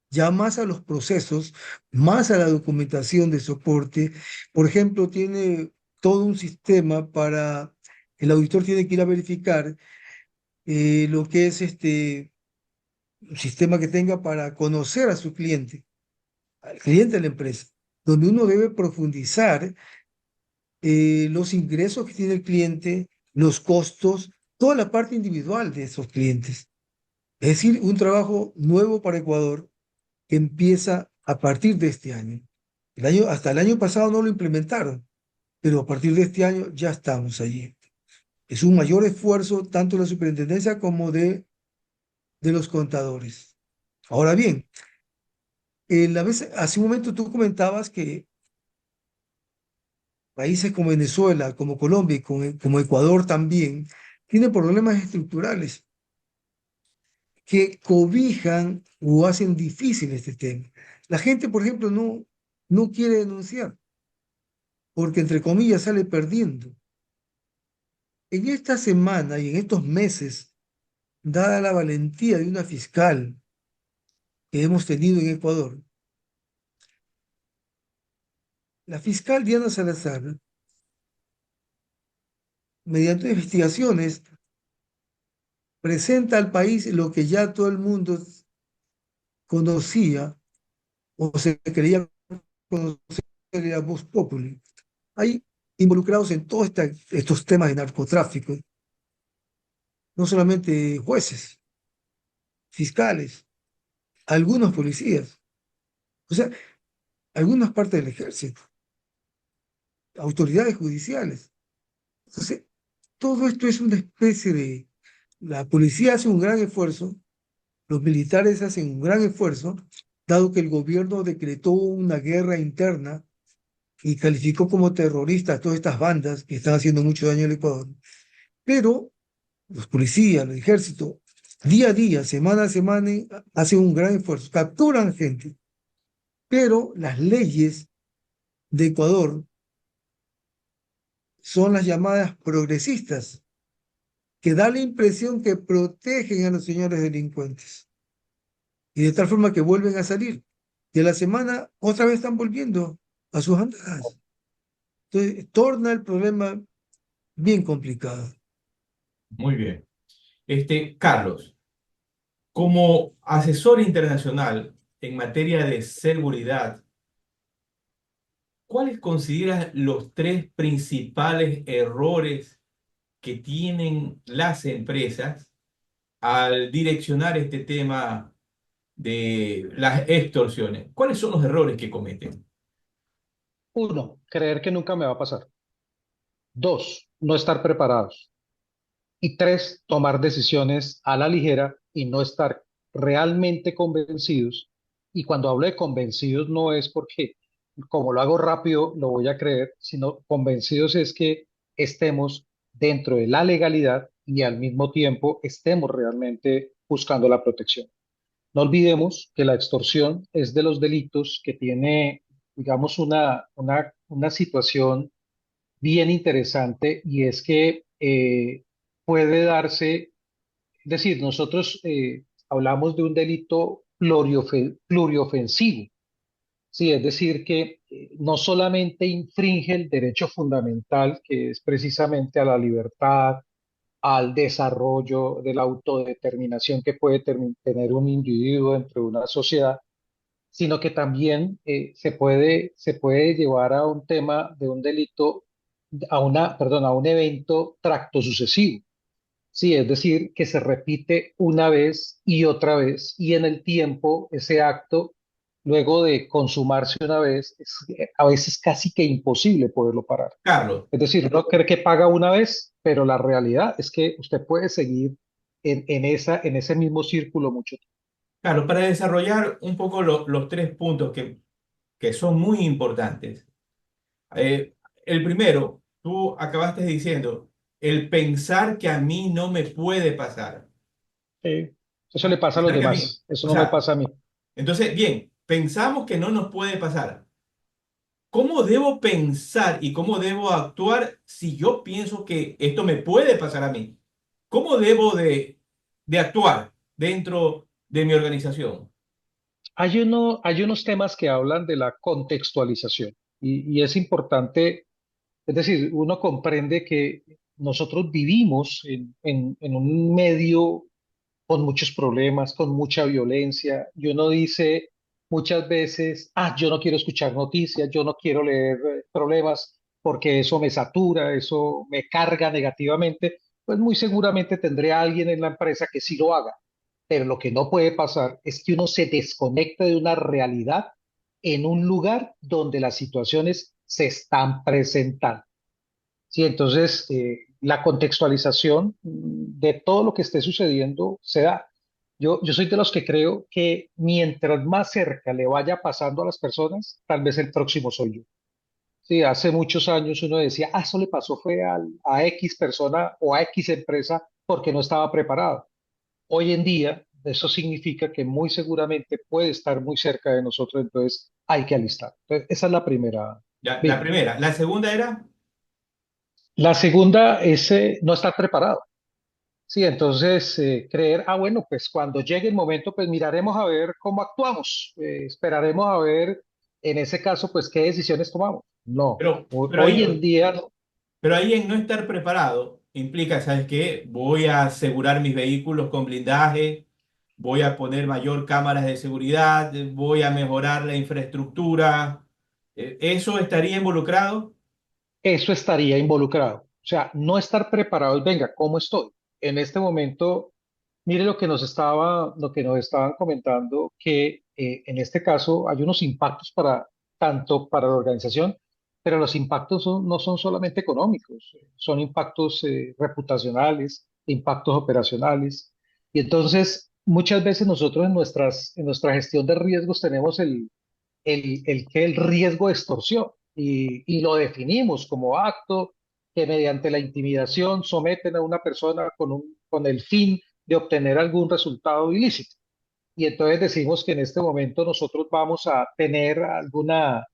ya más a los procesos, más a la documentación de soporte. Por ejemplo, tiene todo un sistema para, el auditor tiene que ir a verificar lo que es un sistema que tenga para conocer a su cliente, al cliente de la empresa. donde uno debe profundizar los ingresos que tiene el cliente, los costos, toda la parte individual de esos clientes. Es decir, un trabajo nuevo para Ecuador que empieza a partir de este año. Hasta el año pasado no lo implementaron, pero a partir de este año ya estamos allí. Es un mayor esfuerzo tanto de la superintendencia como de los contadores. Ahora bien, hace un momento tú comentabas que países como Venezuela, como Colombia y como Ecuador también tienen problemas estructurales que cobijan o hacen difícil este tema. La gente, por ejemplo, no quiere denunciar porque, entre comillas, sale perdiendo. En esta semana y en estos meses, dada la valentía de una fiscal que hemos tenido en Ecuador, la fiscal Diana Salazar, mediante investigaciones, presenta al país lo que ya todo el mundo conocía o se creía conocer, era Vox Populi. Hay involucrados en todos estos temas de narcotráfico, no solamente jueces, fiscales, algunos policías, o sea, algunas partes del ejército, autoridades judiciales. Entonces, todo esto es una especie de... La policía hace un gran esfuerzo, los militares hacen un gran esfuerzo, dado que el gobierno decretó una guerra interna y calificó como terroristas a todas estas bandas que están haciendo mucho daño al Ecuador. Pero los policías, el ejército, día a día, semana a semana, hacen un gran esfuerzo, capturan gente, pero las leyes de Ecuador son las llamadas progresistas, que da la impresión que protegen a los señores delincuentes, y de tal forma que vuelven a salir. Y a la semana otra vez están volviendo a sus andadas. Entonces, torna el problema bien complicado. Muy bien. Carlos, como asesor internacional en materia de seguridad, ¿cuáles consideras los tres principales errores que tienen las empresas al direccionar este tema de las extorsiones? ¿Cuáles son los errores que cometen? Uno, creer que nunca me va a pasar. Dos, no estar preparados. Y tres, tomar decisiones a la ligera y no estar realmente convencidos. Y cuando hablo de convencidos no es porque, como lo hago rápido, lo voy a creer, sino convencidos es que estemos dentro de la legalidad y al mismo tiempo estemos realmente buscando la protección. No olvidemos que la extorsión es de los delitos que tiene, digamos, una situación bien interesante y es que puede darse, es decir, nosotros hablamos de un delito pluriofensivo, sí, es decir, que no solamente infringe el derecho fundamental, que es precisamente a la libertad, al desarrollo de la autodeterminación que puede tener un individuo dentro de una sociedad, sino que también se puede llevar a un tema de un delito, perdón, a un evento tracto sucesivo. Sí, es decir, que se repite una vez y otra vez, y en el tiempo ese acto, luego de consumarse una vez, es a veces casi que imposible poderlo parar. Carlos, Es decir, uno cree que paga una vez, pero la realidad es que usted puede seguir en ese mismo círculo mucho tiempo. Carlos, para desarrollar un poco los tres puntos que son muy importantes. Eh, el primero, tú acabaste diciendo, el pensar que a mí no me puede pasar. Eso le pasa a los Pensar que a mí, demás, eso o no me sea, pasa a mí. entonces, bien, pensamos que no nos puede pasar. ¿Cómo debo pensar y cómo debo actuar si yo pienso que esto me puede pasar a mí? ¿Cómo debo de actuar dentro de mi organización? Hay unos temas que hablan de la contextualización y es importante, es decir, uno comprende que nosotros vivimos en un medio con muchos problemas, con mucha violencia, y uno dice, muchas veces, yo no quiero escuchar noticias, yo no quiero leer problemas porque eso me satura, eso me carga negativamente, pues muy seguramente tendré a alguien en la empresa que sí lo haga. Pero lo que no puede pasar es que uno se desconecte de una realidad en un lugar donde las situaciones se están presentando. Sí, entonces la contextualización de todo lo que esté sucediendo se da. Yo soy de los que creo que mientras más cerca le vaya pasando a las personas, tal vez el próximo soy yo. Sí, hace muchos años uno decía, eso le pasó fue a X persona o a X empresa porque no estaba preparado. Hoy en día, eso significa que muy seguramente puede estar muy cerca de nosotros, entonces hay que alistar. Entonces, esa es la primera, La Víctor. primera. La segunda era, La segunda es no estar preparado. Sí, entonces creer, bueno, pues cuando llegue el momento, pues miraremos a ver cómo actuamos, esperaremos a ver en ese caso, pues qué decisiones tomamos. No, pero hoy ahí, en día no. pero ahí en no estar preparado implica, ¿sabes qué? Voy a asegurar mis vehículos con blindaje, voy a poner mayor cámaras de seguridad, voy a mejorar la infraestructura. ¿Eso estaría involucrado? Eso estaría involucrado. O sea, no estar preparado y venga, ¿cómo estoy? En este momento, mire lo que nos estaban comentando, que en este caso hay unos impactos tanto para la organización, pero los impactos no son solamente económicos, son impactos reputacionales, impactos operacionales. Y entonces, muchas veces nosotros en nuestra gestión de riesgos tenemos el riesgo de extorsión y lo definimos como acto que mediante la intimidación someten a una persona con el fin de obtener algún resultado ilícito. Y entonces decimos que en este momento nosotros vamos a tener alguna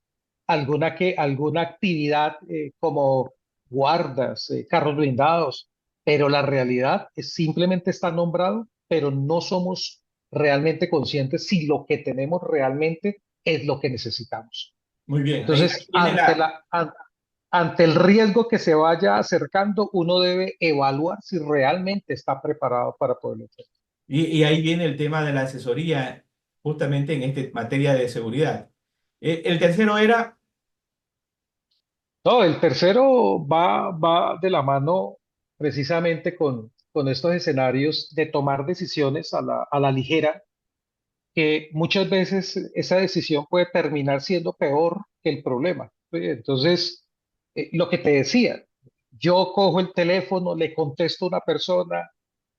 actividad como guardas, carros blindados, pero la realidad es simplemente está nombrado, pero no somos realmente conscientes si lo que tenemos realmente es lo que necesitamos. Muy bien, ahí Entonces, viene ante el riesgo que se vaya acercando, uno debe evaluar si realmente está preparado para poderlo hacer. y ahí viene el tema de la asesoría, justamente en esta materia de seguridad. El tercero era, No, el tercero va de la mano precisamente con estos escenarios de tomar decisiones a la ligera, que muchas veces esa decisión puede terminar siendo peor que el problema. ¿Sí? Entonces, lo que te decía, yo cojo el teléfono, le contesto a una persona,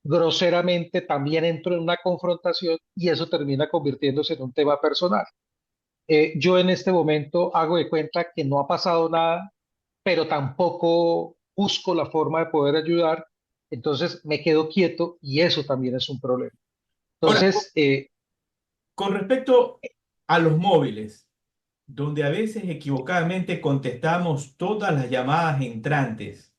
groseramente también entro en una confrontación y eso termina convirtiéndose en un tema personal. Yo en este momento hago de cuenta que no ha pasado nada, pero tampoco busco la forma de poder ayudar, entonces me quedo quieto y eso también es un problema. ahora, Entonces, con respecto a los móviles, donde a veces equivocadamente contestamos todas las llamadas entrantes.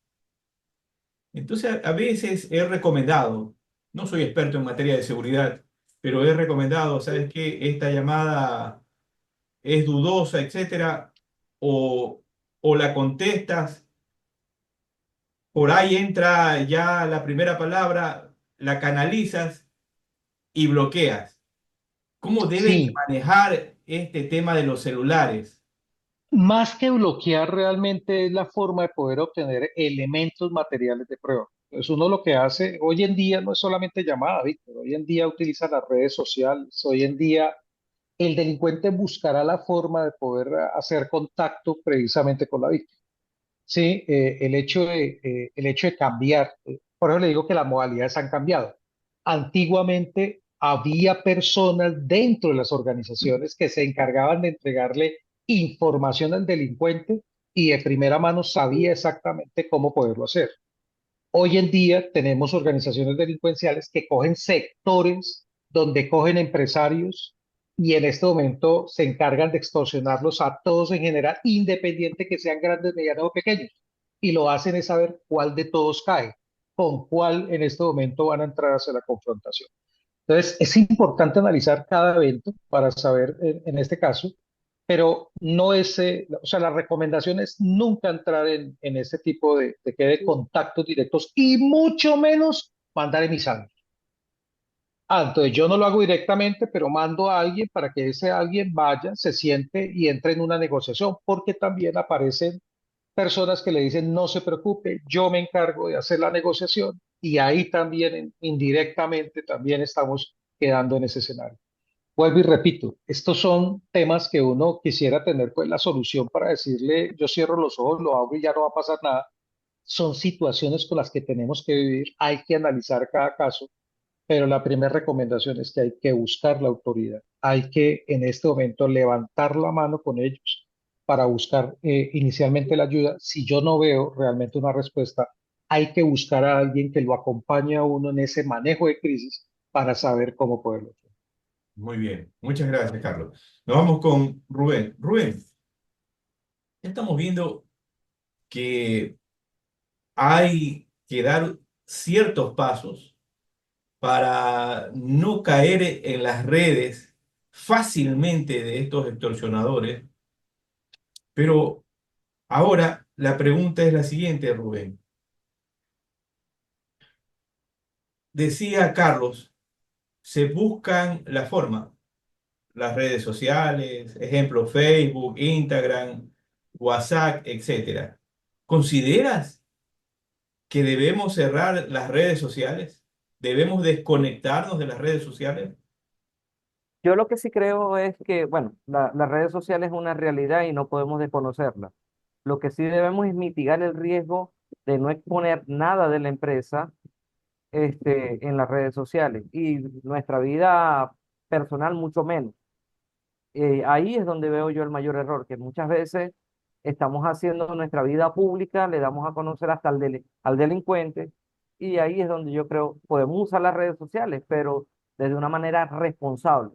Entonces, a veces he recomendado, no soy experto en materia de seguridad, pero he recomendado, ¿sabes qué? Esta llamada es dudosa, etcétera, o, o la contestas, por ahí entra ya la primera palabra, la canalizas y bloqueas. ¿Cómo deben sí, manejar este tema de los celulares? más que bloquear realmente es la forma de poder obtener elementos materiales de prueba. Entonces uno lo que hace hoy en día no es solamente llamada, Víctor, hoy en día utiliza las redes sociales, hoy en día el delincuente buscará la forma de poder hacer contacto precisamente con la víctima. Sí, el hecho de cambiar, por eso le digo que las modalidades han cambiado. Antiguamente había personas dentro de las organizaciones que se encargaban de entregarle información al delincuente y de primera mano sabía exactamente cómo poderlo hacer. Hoy en día tenemos organizaciones delincuenciales que cogen sectores donde cogen empresarios y en este momento se encargan de extorsionarlos a todos en general, independiente que sean grandes, medianos o pequeños. Y lo hacen es saber cuál de todos cae, con cuál en este momento van a entrar hacia la confrontación. Entonces, es importante analizar cada evento para saber, en este caso, pero no es, o sea, la recomendación es nunca entrar en ese tipo de contactos directos y mucho menos mandar emisarios. Entonces yo no lo hago directamente, pero mando a alguien para que ese alguien vaya, se siente y entre en una negociación, porque también aparecen personas que le dicen, no se preocupe, yo me encargo de hacer la negociación y ahí también indirectamente también estamos quedando en ese escenario. Vuelvo y repito, estos son temas que uno quisiera tener pues la solución para decirle, yo cierro los ojos, lo hago y ya no va a pasar nada. Son situaciones con las que tenemos que vivir, hay que analizar cada caso, pero la primera recomendación es que hay que buscar la autoridad, hay que en este momento levantar la mano con ellos para buscar inicialmente la ayuda. Si yo no veo realmente una respuesta, hay que buscar a alguien que lo acompañe a uno en ese manejo de crisis para saber cómo poderlo hacer. Muy bien, muchas gracias, Carlos. Nos vamos con Rubén. Rubén, ya estamos viendo que hay que dar ciertos pasos para no caer en las redes fácilmente de estos extorsionadores. Pero ahora la pregunta es la siguiente, Rubén. Decía Carlos, se buscan la forma, las redes sociales, ejemplo, Facebook, Instagram, WhatsApp, etcétera. ¿Consideras que debemos cerrar las redes sociales? ¿Debemos desconectarnos de las redes sociales? Yo lo que sí creo es que, bueno, las redes sociales es una realidad y no podemos desconocerla. Lo que sí debemos es mitigar el riesgo de no exponer nada de la empresa en las redes sociales y nuestra vida personal mucho menos. Ahí es donde veo yo el mayor error, que muchas veces estamos haciendo nuestra vida pública, le damos a conocer hasta al delincuente, y ahí es donde yo creo podemos usar las redes sociales, pero desde una manera responsable.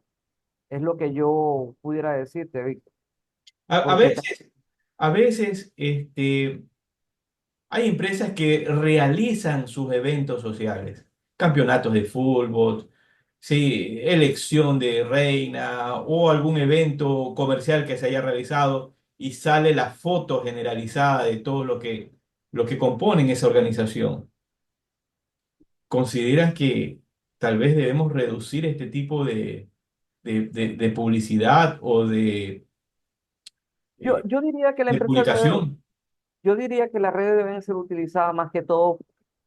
Es lo que yo pudiera decirte, Víctor. A, a Porque veces, a veces hay empresas que realizan sus eventos sociales, campeonatos de fútbol, sí, elección de reina o algún evento comercial que se haya realizado y sale la foto generalizada de todo lo que componen esa organización. ¿Consideras que tal vez debemos reducir este tipo de publicidad o eh, yo diría que la de empresa debe, publicación? yo diría que las redes deben ser utilizadas más que todo,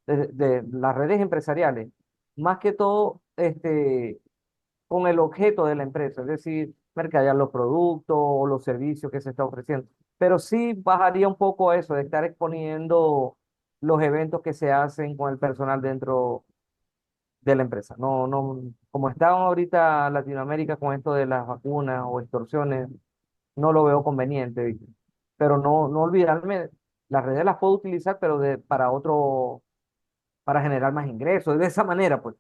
de las redes empresariales, más que todo, con el objeto de la empresa, es decir, mercadear los productos o los servicios que se está ofreciendo. Pero sí bajaría un poco eso de estar exponiendo los eventos que se hacen con el personal dentro de la empresa. No, no, como está ahorita Latinoamérica con esto de las vacunas o extorsiones, no lo veo conveniente, ¿viste? Pero no, no olvidarme, las redes las puedo utilizar, pero para para generar más ingresos, de esa manera, pues,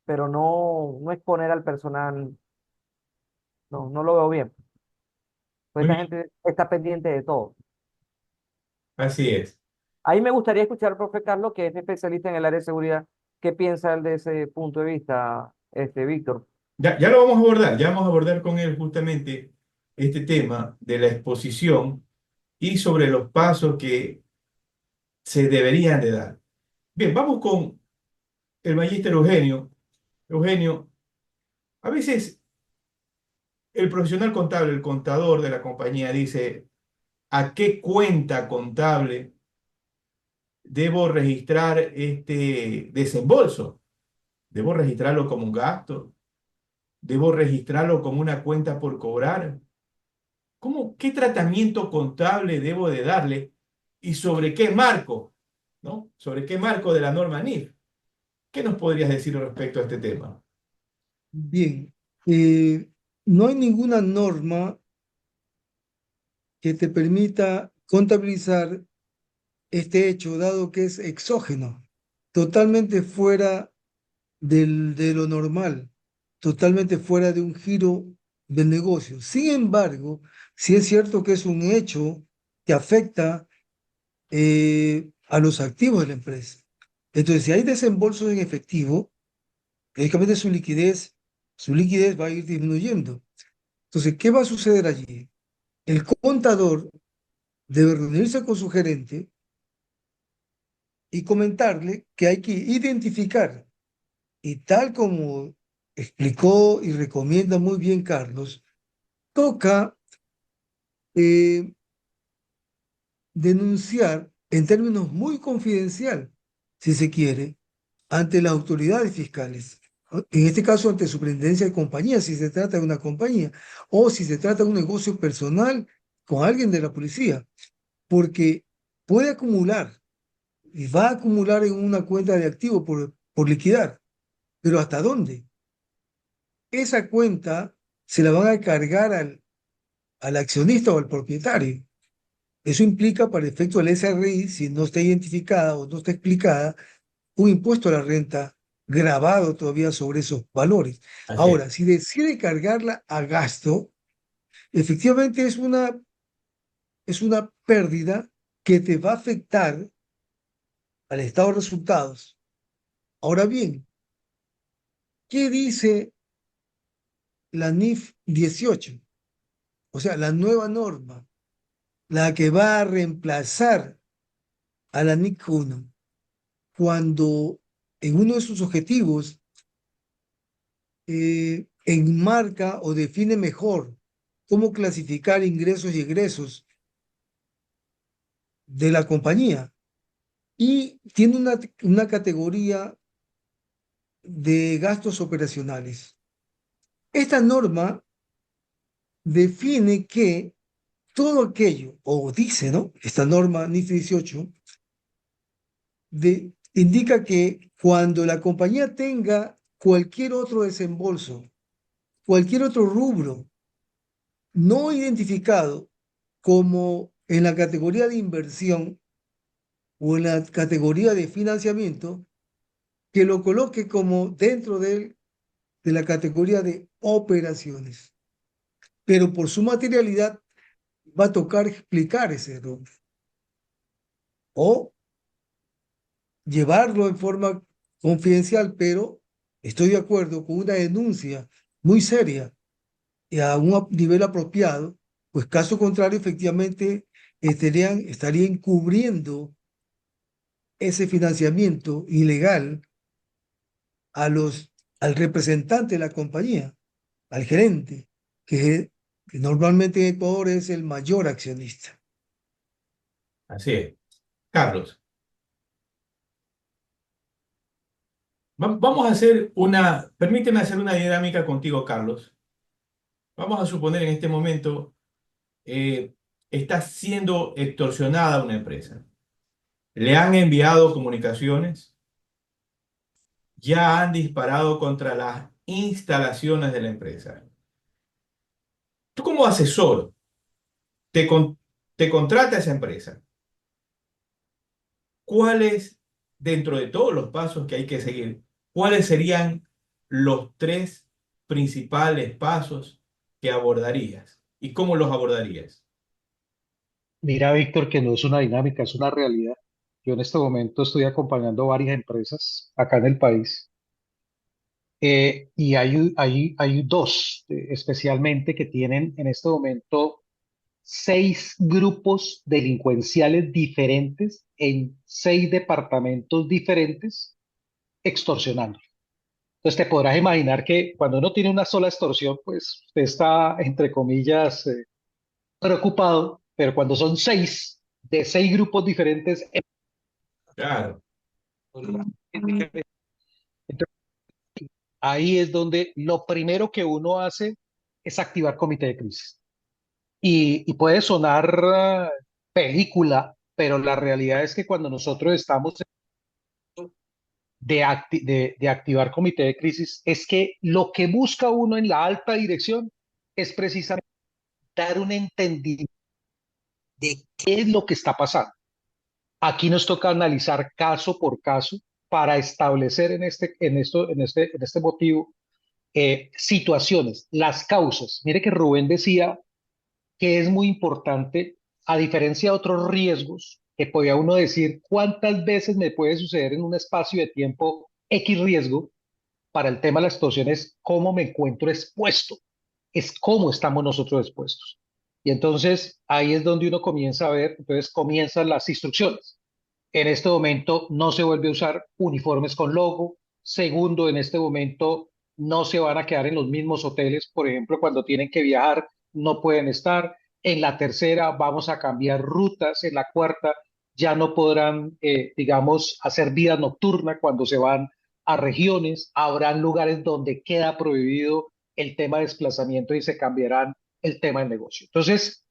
pero no, no exponer al personal, no, no lo veo bien. Pues Muy esta bien, gente está pendiente de todo. así es. Ahí me gustaría escuchar al profe Carlos, que es especialista en el área de seguridad, qué piensa él de ese punto de vista, Víctor. Ya lo vamos a abordar, ya vamos a abordar con él justamente este tema de la exposición y sobre los pasos que se deberían de dar. Bien, vamos con el magíster Eugenio. Eugenio, a veces el profesional contable, el contador de la compañía dice, ¿a qué cuenta contable debo registrar este desembolso? ¿Debo registrarlo como un gasto? ¿Debo registrarlo como una cuenta por cobrar? ¿Qué tratamiento contable debo de darle y sobre qué marco? ¿No? ¿Sobre qué marco de la norma NIF? ¿Qué nos podrías decir respecto a este tema? Bien, no hay ninguna norma que te permita contabilizar este hecho, dado que es exógeno, totalmente fuera de lo normal, totalmente fuera de un giro del negocio. Sin embargo, sí es cierto que es un hecho que afecta a los activos de la empresa. Entonces, si hay desembolsos en efectivo, lógicamente su liquidez va a ir disminuyendo. Entonces, ¿qué va a suceder allí? El contador debe reunirse con su gerente y comentarle que hay que identificar, y tal como explicó y recomienda muy bien Carlos, toca eh, denunciar en términos muy confidencial, si se quiere, ante las autoridades fiscales. En este caso, ante Superintendencia de Compañía, si se trata de una compañía, o si se trata de un negocio personal con alguien de la policía, porque puede acumular y va a acumular en una cuenta de activo por liquidar. Pero ¿hasta dónde? Esa cuenta se la van a cargar al accionista o al propietario. Eso implica, para el efecto del SRI, si no está identificada o no está explicada, un impuesto a la renta grabado todavía sobre esos valores. Así es. Ahora, si decide cargarla a gasto, efectivamente es una pérdida que te va a afectar al estado de resultados. Ahora bien, ¿qué dice la NIF 18? O sea, la nueva norma, la que va a reemplazar a la NIC 1, cuando en uno de sus objetivos enmarca o define mejor cómo clasificar ingresos y egresos de la compañía y tiene una categoría de gastos operacionales. Esta norma define que todo aquello, o dice, ¿no? Esta norma NIF 18 indica que cuando la compañía tenga cualquier otro desembolso, cualquier otro rubro no identificado como en la categoría de inversión o en la categoría de financiamiento, que lo coloque como dentro de la categoría de operaciones. Pero por su materialidad va a tocar explicar ese error o llevarlo en forma confidencial, pero estoy de acuerdo con una denuncia muy seria y a un nivel apropiado, pues caso contrario, efectivamente estarían cubriendo ese financiamiento ilegal a al representante de la compañía, al gerente, que normalmente en Ecuador es el mayor accionista. Así es. Carlos, vamos a hacer permíteme hacer una dinámica contigo, Carlos. Vamos a suponer en este momento, eh, está siendo extorsionada una empresa. Le han enviado comunicaciones, ya han disparado contra las instalaciones de la empresa. Tú como asesor, te, con- te contrata esa empresa. ¿Cuáles, dentro de todos los pasos que hay que seguir, cuáles serían los tres principales pasos que abordarías y cómo los abordarías? Mira, Víctor, que no es una dinámica, es una realidad. Yo en este momento estoy acompañando varias empresas acá en el país y hay dos especialmente que tienen en este momento 6 grupos delincuenciales diferentes en 6 departamentos diferentes extorsionando. Entonces te podrás imaginar que cuando uno tiene una sola extorsión, pues usted está, entre comillas, preocupado, pero cuando son 6 de 6 grupos diferentes, Claro, entonces, ahí es donde lo primero que uno hace es activar comité de crisis. Y puede sonar película, pero la realidad es que cuando nosotros estamos de activar comité de crisis, es que lo que busca uno en la alta dirección es precisamente dar un entendimiento de qué es lo que está pasando. Aquí nos toca analizar caso por caso para establecer en este motivo situaciones, las causas. Mire que Rubén decía que es muy importante, a diferencia de otros riesgos, que podía uno decir cuántas veces me puede suceder en un espacio de tiempo X riesgo, para el tema de las extorsiones, cómo me encuentro expuesto, es cómo estamos nosotros expuestos. Y entonces ahí es donde uno comienza a ver, entonces comienzan las instrucciones. En este momento no se vuelve a usar uniformes con logo. Segundo, en este momento no se van a quedar en los mismos hoteles, por ejemplo, cuando tienen que viajar, no pueden estar. En la tercera vamos a cambiar rutas, en la cuarta ya no podrán, digamos, hacer vida nocturna cuando se van a regiones, habrán lugares donde queda prohibido el tema de desplazamiento y se cambiarán el tema del negocio. Entonces,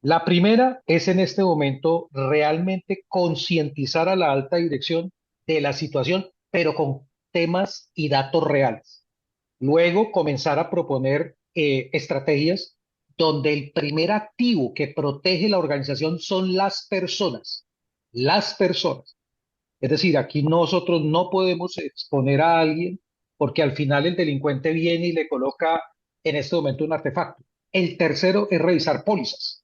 la primera es en este momento realmente concientizar a la alta dirección de la situación, pero con temas y datos reales. Luego comenzar a proponer estrategias donde el primer activo que protege la organización son las personas. Las personas. Es decir, aquí nosotros no podemos exponer a alguien porque al final el delincuente viene y le coloca en este momento un artefacto. El tercero es revisar pólizas.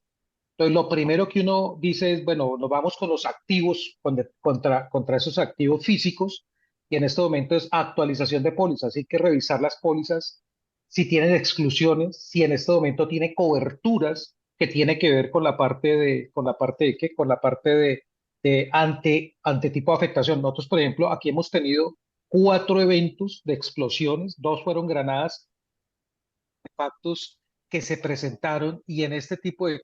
Entonces, lo primero que uno dice es, bueno, nos vamos con los activos, contra esos activos físicos, y en este momento es actualización de pólizas. Hay que revisar las pólizas, si tienen exclusiones, si en este momento tiene coberturas que tiene que ver con la parte de ante tipo de afectación. Nosotros, por ejemplo, aquí hemos tenido 4 eventos de explosiones, 2 fueron granadas, impactos que se presentaron, y en este tipo de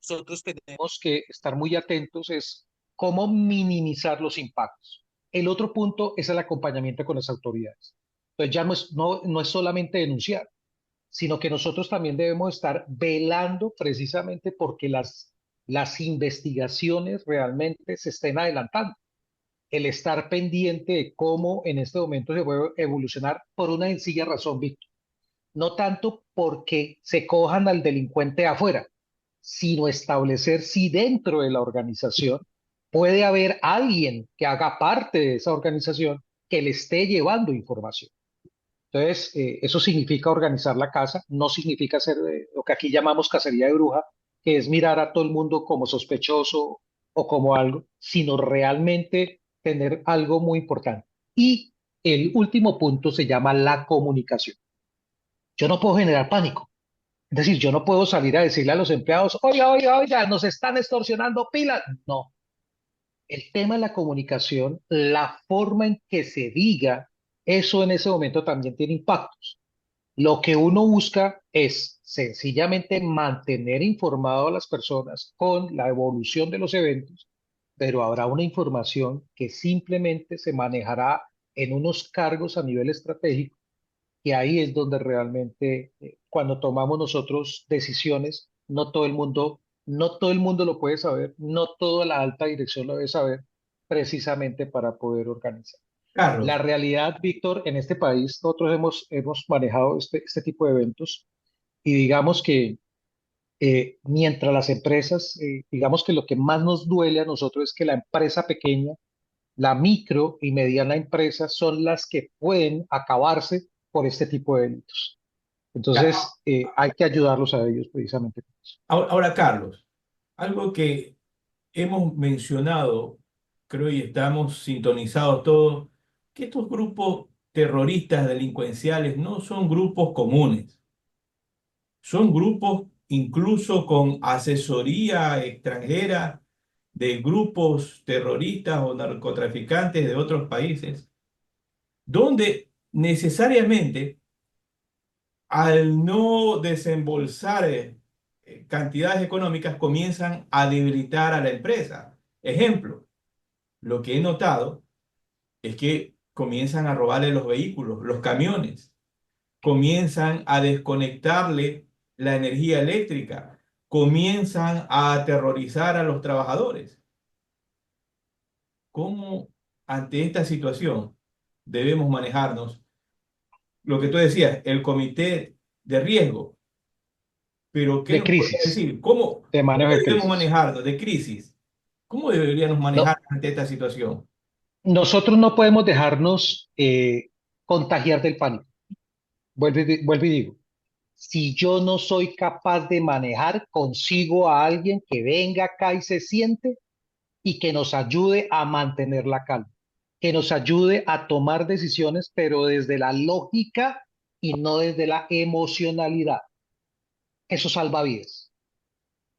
nosotros tenemos que estar muy atentos es cómo minimizar los impactos. El otro punto es el acompañamiento con las autoridades. Entonces ya no es solamente denunciar, sino que nosotros también debemos estar velando precisamente porque las investigaciones realmente se estén adelantando. El estar pendiente de cómo en este momento se puede evolucionar por una sencilla razón, Víctor. No tanto porque se cojan al delincuente de afuera, sino establecer si dentro de la organización puede haber alguien que haga parte de esa organización que le esté llevando información. Entonces, eso significa organizar la casa, no significa hacer lo que aquí llamamos cacería de bruja, que es mirar a todo el mundo como sospechoso o como algo, sino realmente tener algo muy importante. Y el último punto se llama la comunicación. Yo no puedo generar pánico. Es decir, yo no puedo salir a decirle a los empleados, oiga, oiga, oiga, nos están extorsionando pilas. No, el tema de la comunicación, la forma en que se diga, eso en ese momento también tiene impactos. Lo que uno busca es sencillamente mantener informado a las personas con la evolución de los eventos, pero habrá una información que simplemente se manejará en unos cargos a nivel estratégico, y ahí es donde realmente cuando tomamos nosotros decisiones, no todo el mundo lo puede saber, no toda la alta dirección lo debe saber, precisamente para poder organizar. La Carlos, realidad, Víctor, en este país nosotros hemos manejado este tipo de eventos, y digamos que mientras las empresas, digamos que lo que más nos duele a nosotros es que la empresa pequeña, la micro y mediana empresa son las que pueden acabarse por este tipo de delitos. ya, Entonces, hay que ayudarlos a ellos precisamente con eso. ahora, Carlos, algo que hemos mencionado, creo y estamos sintonizados todos, que estos grupos terroristas delincuenciales no son grupos comunes, son grupos incluso con asesoría extranjera de grupos terroristas o narcotraficantes de otros países, donde necesariamente al no desembolsar cantidades económicas comienzan a debilitar a la empresa. Ejemplo, lo que he notado es que comienzan a robarle los vehículos, los camiones, comienzan a desconectarle la energía eléctrica, comienzan a aterrorizar a los trabajadores. ¿Cómo ante esta situación debemos manejarnos? Lo que tú decías, el comité de riesgo, pero ¿qué De nos podría crisis, decir? ¿Cómo manejo de debemos crisis. manejarnos de crisis? ¿Cómo deberíamos manejar No, ante esta situación? nosotros no podemos dejarnos contagiar del pánico. Vuelvo y digo, si yo no soy capaz de manejar, consigo a alguien que venga acá y se siente y que nos ayude a mantener la calma, que nos ayude a tomar decisiones, pero desde la lógica y no desde la emocionalidad. Eso salva vidas.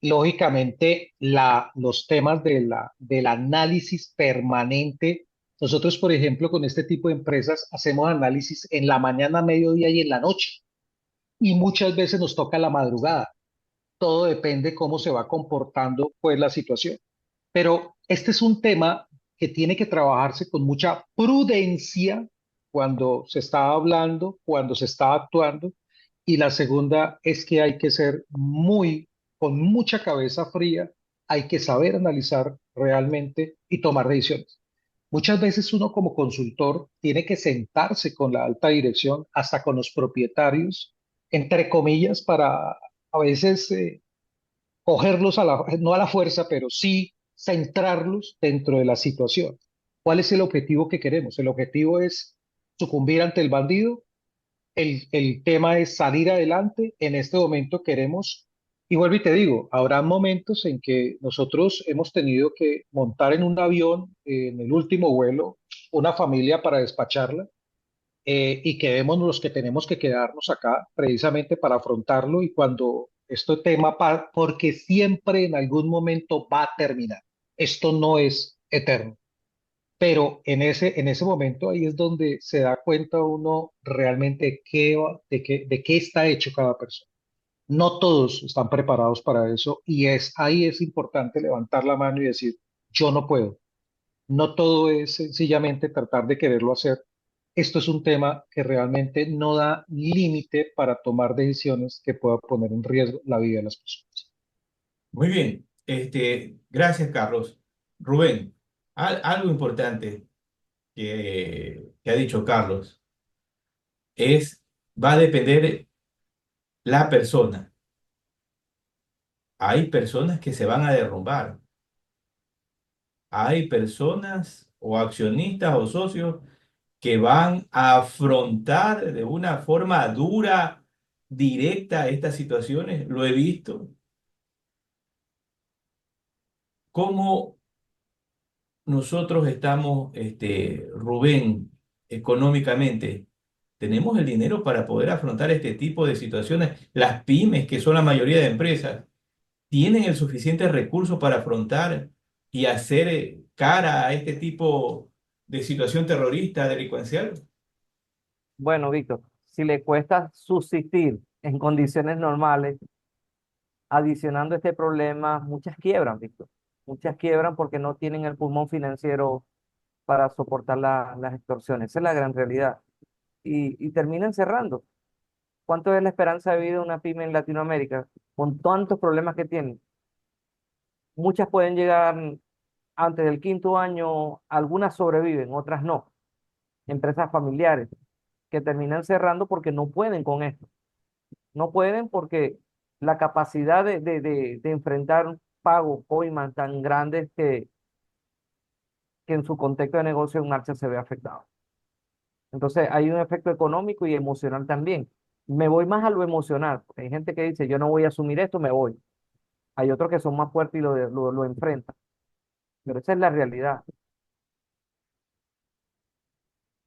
Lógicamente, los temas del análisis permanente Nosotros, por ejemplo, con este tipo de empresas hacemos análisis en la mañana, mediodía y en la noche. Y muchas veces nos toca la madrugada. Todo depende cómo se va comportando pues la situación. Pero este es un tema que tiene que trabajarse con mucha prudencia cuando se está hablando, cuando se está actuando. Y la segunda es que hay que ser con mucha cabeza fría, hay que saber analizar realmente y tomar decisiones. Muchas veces uno como consultor tiene que sentarse con la alta dirección, hasta con los propietarios, entre comillas, para a veces cogerlos no a la fuerza, pero sí centrarlos dentro de la situación. ¿Cuál es el objetivo que queremos? El objetivo es sucumbir ante el bandido. El tema es salir adelante. En este momento queremos, y vuelvo y te digo, habrá momentos en que nosotros hemos tenido que montar en un avión, en el último vuelo, una familia para despacharla, y quedemos los que tenemos que quedarnos acá precisamente para afrontarlo y cuando este tema, porque siempre en algún momento va a terminar. Esto no es eterno, pero en ese momento ahí es donde se da cuenta uno realmente de qué está hecho cada persona. No todos están preparados para eso y ahí es importante levantar la mano y decir, yo no puedo. No todo es sencillamente tratar de quererlo hacer. Esto es un tema que realmente no da límite para tomar decisiones que puedan poner en riesgo la vida de las personas. Muy bien, gracias, Carlos. Rubén, algo importante que ha dicho Carlos es, va a depender la persona. Hay personas que se van a derrumbar. Hay personas o accionistas o socios que van a afrontar de una forma dura, directa estas situaciones. Lo he visto. ¿Cómo nosotros estamos, Rubén, económicamente? ¿Tenemos el dinero para poder afrontar este tipo de situaciones? Las pymes, que son la mayoría de empresas, ¿tienen el suficiente recurso para afrontar y hacer cara a este tipo de situación terrorista, delincuencial? Bueno, Víctor, si le cuesta subsistir en condiciones normales, adicionando este problema, muchas quiebran, Víctor. Muchas quiebran porque no tienen el pulmón financiero para soportar las extorsiones. Esa es la gran realidad. Y terminan cerrando. ¿Cuánto es la esperanza de vida de una pyme en Latinoamérica con tantos problemas que tienen? Muchas pueden llegar antes del quinto año, algunas sobreviven, otras no. Empresas familiares que terminan cerrando porque no pueden con esto. No pueden porque la capacidad de enfrentar un pago coimas tan grandes que en su contexto de negocio en marcha se ve afectado. Entonces hay un efecto económico y emocional también. Me voy más a lo emocional, porque hay gente que dice, yo no voy a asumir esto, me voy. Hay otros que son más fuertes y lo enfrentan. Pero esa es la realidad.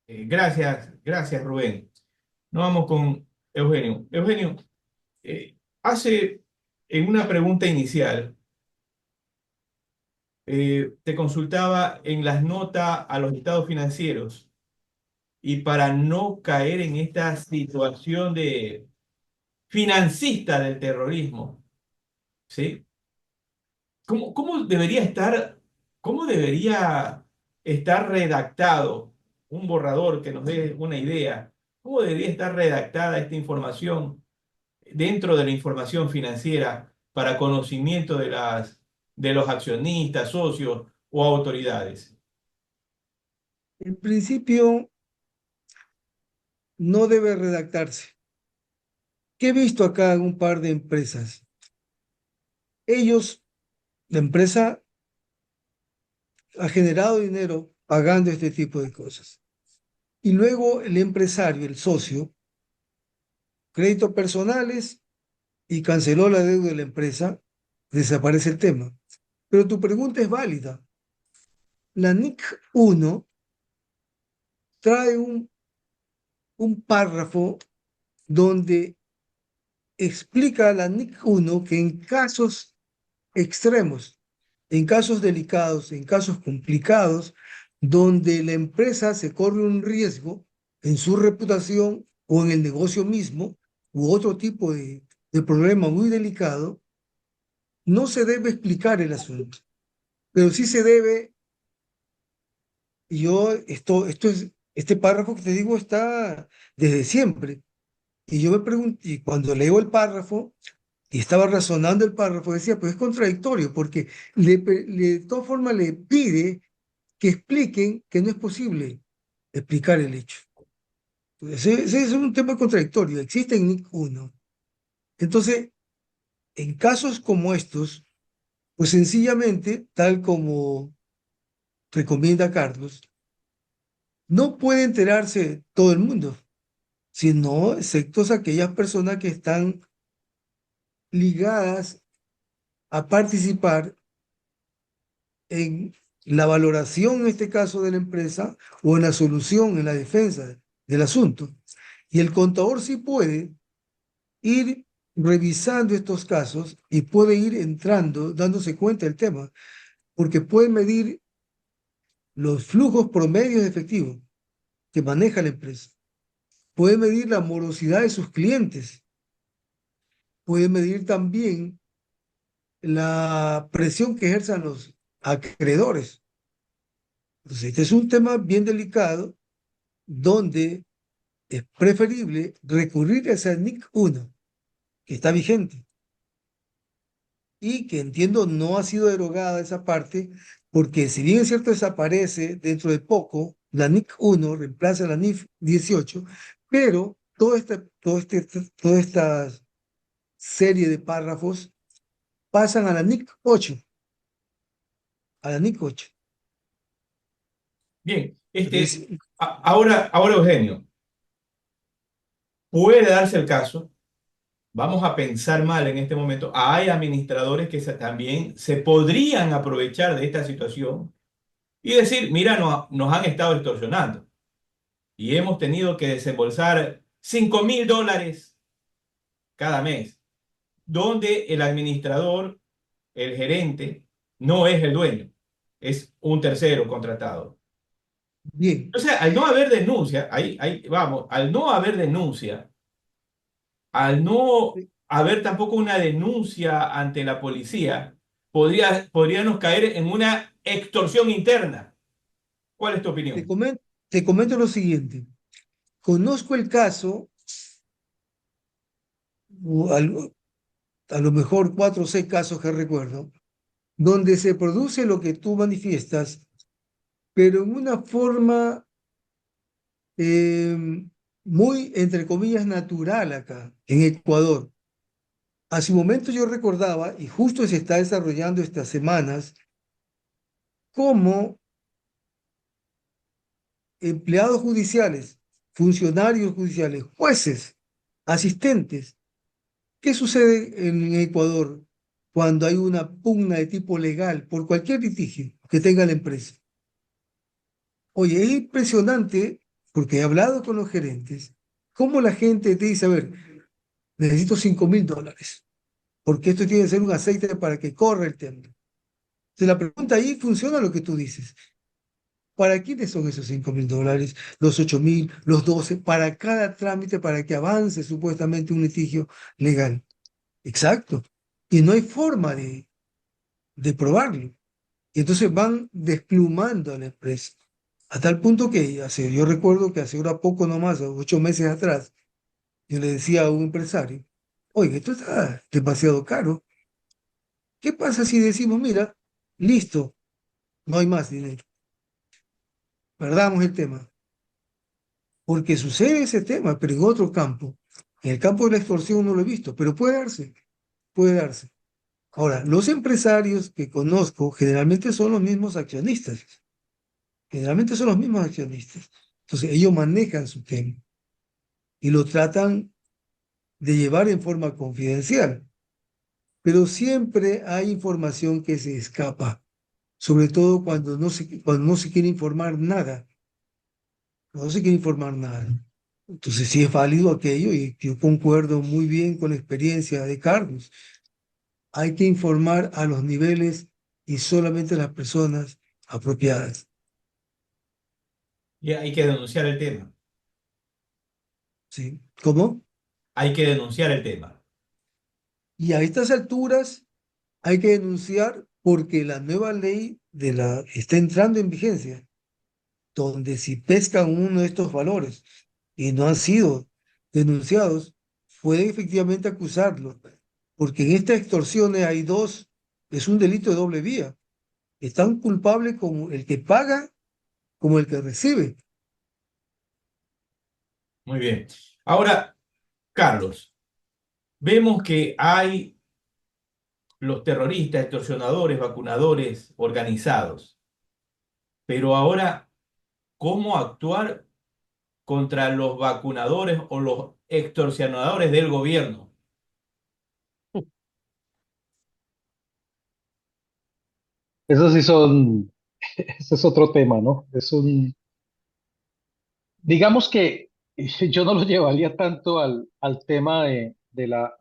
Gracias, Rubén. Nos vamos con Eugenio. Eugenio, hace en una pregunta inicial, te consultaba en las notas a los estados financieros y para no caer en esta situación de financista del terrorismo, ¿sí? ¿Cómo cómo debería estar redactado un borrador que nos dé una idea? ¿Cómo debería estar redactada esta información dentro de la información financiera para conocimiento de los accionistas, socios o autoridades? En principio, no debe redactarse. ¿Qué he visto acá en un par de empresas? Ellos, la empresa ha generado dinero pagando este tipo de cosas. Y luego el empresario, el socio, créditos personales y canceló la deuda de la empresa, desaparece el tema. Pero tu pregunta es válida. La NIC 1 trae un párrafo donde explica a la NIC 1 que en casos extremos, en casos delicados, en casos complicados, donde la empresa se corre un riesgo en su reputación o en el negocio mismo, u otro tipo de problema muy delicado, no se debe explicar el asunto, pero sí se debe, y este párrafo que te digo está desde siempre, y yo me pregunté, y cuando leo el párrafo, y estaba razonando el párrafo, decía, pues es contradictorio, porque de todas formas le pide que expliquen que no es posible explicar el hecho. Ese es un tema contradictorio, existe en NIC 1. Entonces, en casos como estos, pues sencillamente, tal como recomienda Carlos, no puede enterarse todo el mundo, sino excepto aquellas personas que están ligadas a participar en la valoración, en este caso, de la empresa o en la solución, en la defensa del asunto. Y el contador sí puede ir revisando estos casos y puede ir entrando, dándose cuenta del tema, porque puede medir los flujos promedios de efectivo que maneja la empresa, puede medir la morosidad de sus clientes, puede medir también la presión que ejerzan los acreedores. Entonces, este es un tema bien delicado donde es preferible recurrir a esa NIC 1, que está vigente y que entiendo no ha sido derogada esa parte, porque si bien es cierto desaparece dentro de poco, la NIC 1 reemplaza la NIF 18, pero toda esta serie de párrafos pasan a la NIC 8, a la NIC 8. Bien, Entonces, ahora Eugenio, puede darse el caso, vamos a pensar mal en este momento, hay administradores que también se podrían aprovechar de esta situación y decir, mira, nos han estado extorsionando y hemos tenido que desembolsar $5.000 cada mes, donde el administrador, el gerente, no es el dueño, es un tercero contratado. bien, O sea, al no haber denuncia, ahí vamos, al no haber denuncia, al no haber tampoco una denuncia ante la policía, podríamos caer en una extorsión interna. ¿Cuál es tu te opinión? comento, te comento lo siguiente. Conozco el caso, o a lo mejor 4 o 6 casos que recuerdo, donde se produce lo que tú manifiestas, pero en una forma eh, muy, entre comillas, natural acá, en Ecuador. Hace un momento yo recordaba, y justo se está desarrollando estas semanas, cómo empleados judiciales, funcionarios judiciales, jueces, asistentes, ¿qué sucede en Ecuador cuando hay una pugna de tipo legal por cualquier litigio que tenga la empresa? Oye, es impresionante, porque he hablado con los gerentes, cómo la gente te dice, a ver, necesito $5.000, porque esto tiene que ser un aceite para que corra el tema. Entonces la pregunta ahí funciona lo que tú dices. ¿Para quiénes son esos $5.000? Los 8.000, los 12, para cada trámite, para que avance supuestamente un litigio legal. Exacto. Y no hay forma de probarlo. Y entonces van desplumando a la empresa. A tal punto que yo recuerdo que hace ahora poco nomás, 8 meses atrás, yo le decía a un empresario, oye, esto está demasiado caro. ¿Qué pasa si decimos, mira, listo, no hay más dinero? Perdamos el tema. Porque sucede ese tema, pero en otro campo. En el campo de la extorsión no lo he visto, pero puede darse, puede darse. Ahora, los empresarios que conozco generalmente son los mismos accionistas. Generalmente son los mismos accionistas. Entonces, ellos manejan su tema y lo tratan de llevar en forma confidencial. Pero siempre hay información que se escapa, sobre todo cuando no se quiere informar nada. No se quiere informar nada. Entonces, sí es válido aquello y yo concuerdo muy bien con la experiencia de Carlos. Hay que informar a los niveles y solamente a las personas apropiadas. Y hay que denunciar el tema. ¿Sí? ¿Cómo? Hay que denunciar el tema. Y a estas alturas hay que denunciar porque la nueva ley está entrando en vigencia, donde si pescan uno de estos valores y no han sido denunciados, pueden efectivamente acusarlo, porque en estas extorsiones hay dos, es un delito de doble vía. Es tan culpable como el que paga como el que recibe. Muy bien. Ahora, Carlos, vemos que hay los terroristas, extorsionadores, vacunadores organizados, pero ahora, ¿cómo actuar contra los vacunadores o los extorsionadores del gobierno? Esos sí son, ese es otro tema, ¿no? Digamos que yo no lo llevaría tanto al tema de la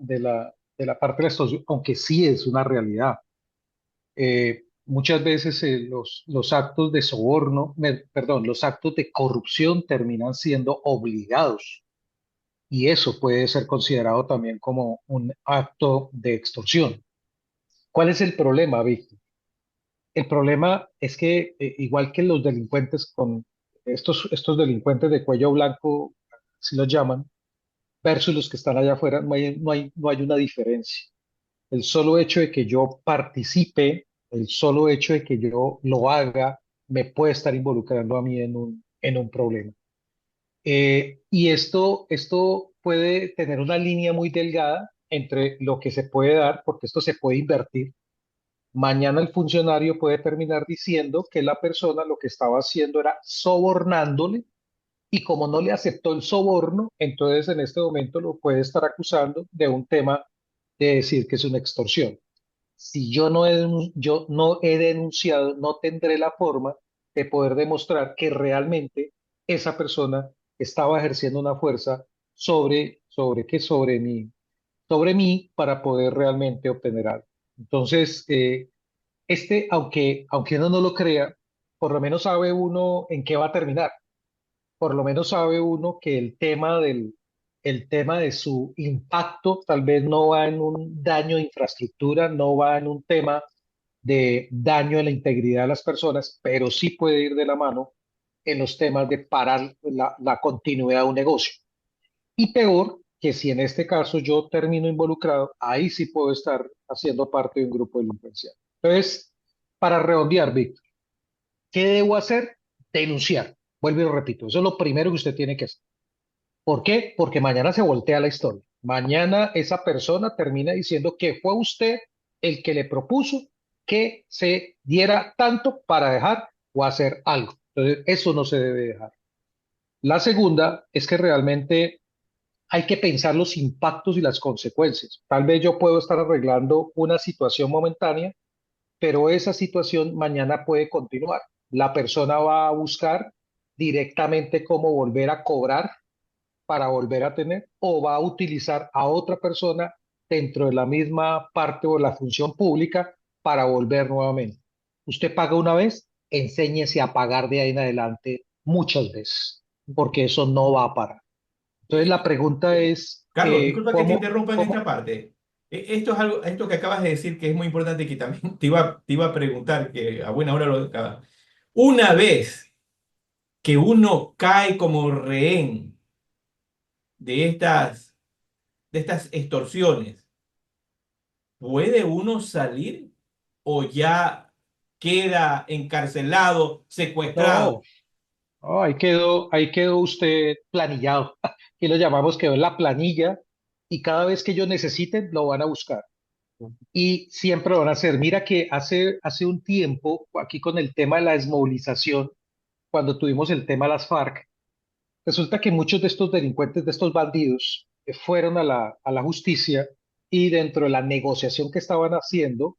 parte de la extorsión, aunque sí es una realidad. Muchas veces los actos de soborno, perdón, los actos de corrupción terminan siendo obligados y eso puede ser considerado también como un acto de extorsión. ¿Cuál es el problema, Víctor? El problema es que igual que los delincuentes con estos delincuentes de cuello blanco, así los llaman, versus los que están allá afuera, no hay una diferencia. El solo hecho de que yo participe, el solo hecho de que yo lo haga, me puede estar involucrando a mí en un problema. Y esto puede tener una línea muy delgada entre lo que se puede dar, porque esto se puede invertir. Mañana el funcionario puede terminar diciendo que la persona lo que estaba haciendo era sobornándole y como no le aceptó el soborno, entonces en este momento lo puede estar acusando de un tema de decir que es una extorsión. Si yo no he denunciado, no tendré la forma de poder demostrar que realmente esa persona estaba ejerciendo una fuerza sobre mí para poder realmente obtener algo. Entonces, aunque uno no lo crea, por lo menos sabe uno en qué va a terminar. Por lo menos sabe uno que el tema de su impacto tal vez no va en un daño de infraestructura, no va en un tema de daño a la integridad de las personas, pero sí puede ir de la mano en los temas de parar la continuidad de un negocio. Y peor que si en este caso yo termino involucrado, ahí sí puedo estar haciendo parte de un grupo delincuencial. Entonces, para redondear, Víctor, ¿qué debo hacer? Denunciar. Vuelvo y lo repito, eso es lo primero que usted tiene que hacer. ¿Por qué? Porque mañana se voltea la historia. Mañana esa persona termina diciendo que fue usted el que le propuso que se diera tanto para dejar o hacer algo. Entonces, eso no se debe dejar. La segunda es que realmente hay que pensar los impactos y las consecuencias. Tal vez yo puedo estar arreglando una situación momentánea, pero esa situación mañana puede continuar. La persona va a buscar directamente cómo volver a cobrar para volver a tener o va a utilizar a otra persona dentro de la misma parte o la función pública para volver nuevamente. Usted paga una vez, enséñese a pagar de ahí en adelante muchas veces, porque eso no va a parar. Entonces la pregunta es, Carlos, disculpa que te ¿cómo, interrumpa en esta cómo? parte. Esto es algo, esto que acabas de decir que es muy importante y que también te iba a preguntar, que a buena hora lo acabas. Una vez que uno cae como rehén de estas extorsiones, ¿puede uno salir o ya queda encarcelado, secuestrado? No, no, ahí quedó usted planillado. Aquí lo llamamos, quedó en la planilla y cada vez que ellos necesiten lo van a buscar. Y siempre lo van a hacer. Mira que hace un tiempo, aquí con el tema de la desmovilización, cuando tuvimos el tema de las FARC, resulta que muchos de estos delincuentes, de estos bandidos, fueron a la justicia y dentro de la negociación que estaban haciendo,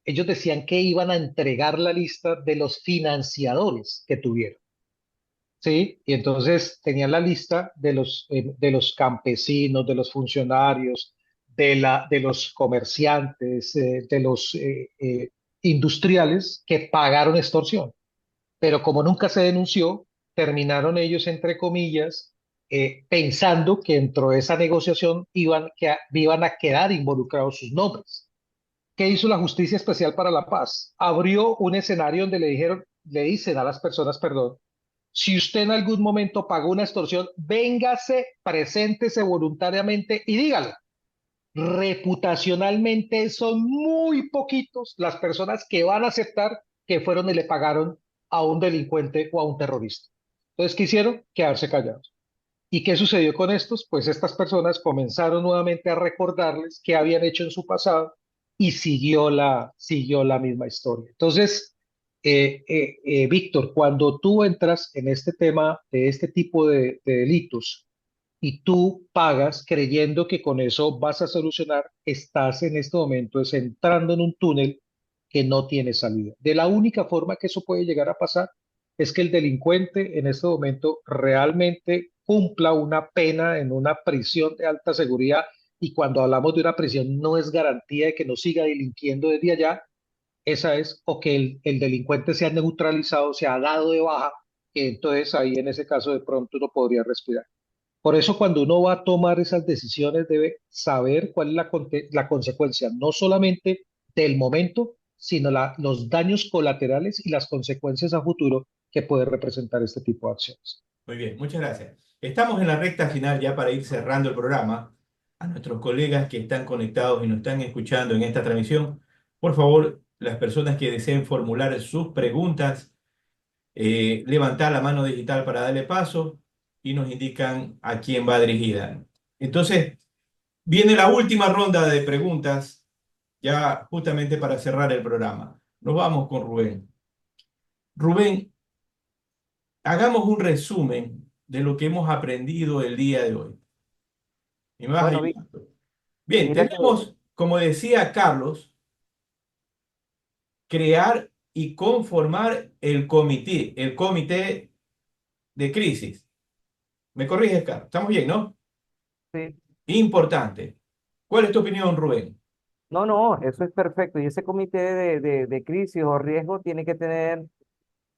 ellos decían que iban a entregar la lista de los financiadores que tuvieron. ¿Sí? Y entonces tenían la lista de los campesinos, de los funcionarios, de los comerciantes, de los industriales que pagaron extorsión. Pero como nunca se denunció, terminaron ellos, entre comillas, pensando que dentro de esa negociación iban a quedar involucrados sus nombres. ¿Qué hizo la Justicia Especial para la Paz? Abrió un escenario donde le dicen a las personas, perdón, si usted en algún momento pagó una extorsión, véngase, preséntese voluntariamente y dígalo. Reputacionalmente son muy poquitos las personas que van a aceptar que fueron y le pagaron a un delincuente o a un terrorista. Entonces, ¿qué hicieron? Quedarse callados. ¿Y qué sucedió con estos? Pues estas personas comenzaron nuevamente a recordarles qué habían hecho en su pasado y siguió la misma historia. Entonces, Víctor, cuando tú entras en este tema de este tipo de delitos y tú pagas creyendo que con eso vas a solucionar, estás en este momento es entrando en un túnel que no tiene salida. De la única forma que eso puede llegar a pasar es que el delincuente en este momento realmente cumpla una pena en una prisión de alta seguridad, y cuando hablamos de una prisión no es garantía de que no siga delinquiendo desde allá, esa es, o que el delincuente sea neutralizado, sea dado de baja, que entonces ahí en ese caso de pronto uno podría respirar. Por eso cuando uno va a tomar esas decisiones debe saber cuál es la consecuencia, no solamente del momento, sino los daños colaterales y las consecuencias a futuro que puede representar este tipo de acciones. Muy bien, muchas gracias. Estamos en la recta final ya para ir cerrando el programa. A nuestros colegas que están conectados y nos están escuchando en esta transmisión, por favor, las personas que deseen formular sus preguntas, levantar la mano digital para darle paso y nos indican a quién va dirigida. Entonces, viene la última ronda de preguntas, ya justamente para cerrar el programa. Nos vamos con Rubén. Rubén, hagamos un resumen de lo que hemos aprendido el día de hoy. Y me vas Bueno, ayudando. Bien, mira que, tenemos, como decía Carlos, crear y conformar el comité de crisis. ¿Me corriges, Carlos? ¿Estamos bien, no? sí, Importante. ¿Cuál es tu opinión, Rubén? no, no, eso es perfecto. Y ese comité de crisis o riesgo tiene que tener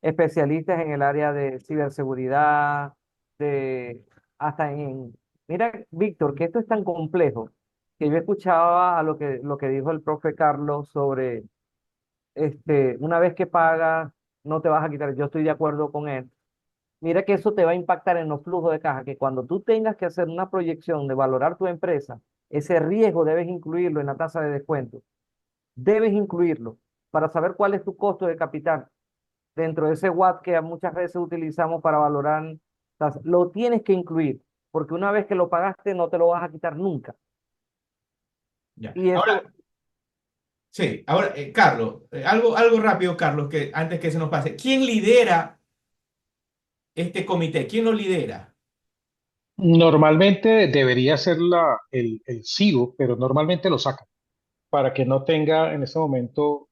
especialistas en el área de ciberseguridad, de hasta en... Mira, Víctor, que esto es tan complejo que yo escuchaba a lo que dijo el profe Carlos sobre, una vez que pagas, no te vas a quitar. Yo estoy de acuerdo con él. Mira que eso te va a impactar en los flujos de caja, que cuando tú tengas que hacer una proyección de valorar tu empresa, ese riesgo debes incluirlo en la tasa de descuento. Debes incluirlo para saber cuál es tu costo de capital dentro de ese WAT que muchas veces utilizamos para valorar, lo tienes que incluir, porque una vez que lo pagaste no te lo vas a quitar nunca. Ya. Y Ahora, eso, sí, ahora, Carlos, algo rápido, Carlos, que antes que se nos pase. ¿Quién lidera este comité? ¿Quién lo lidera? Normalmente debería ser el CEO, pero normalmente lo sacan para que no tenga en este momento.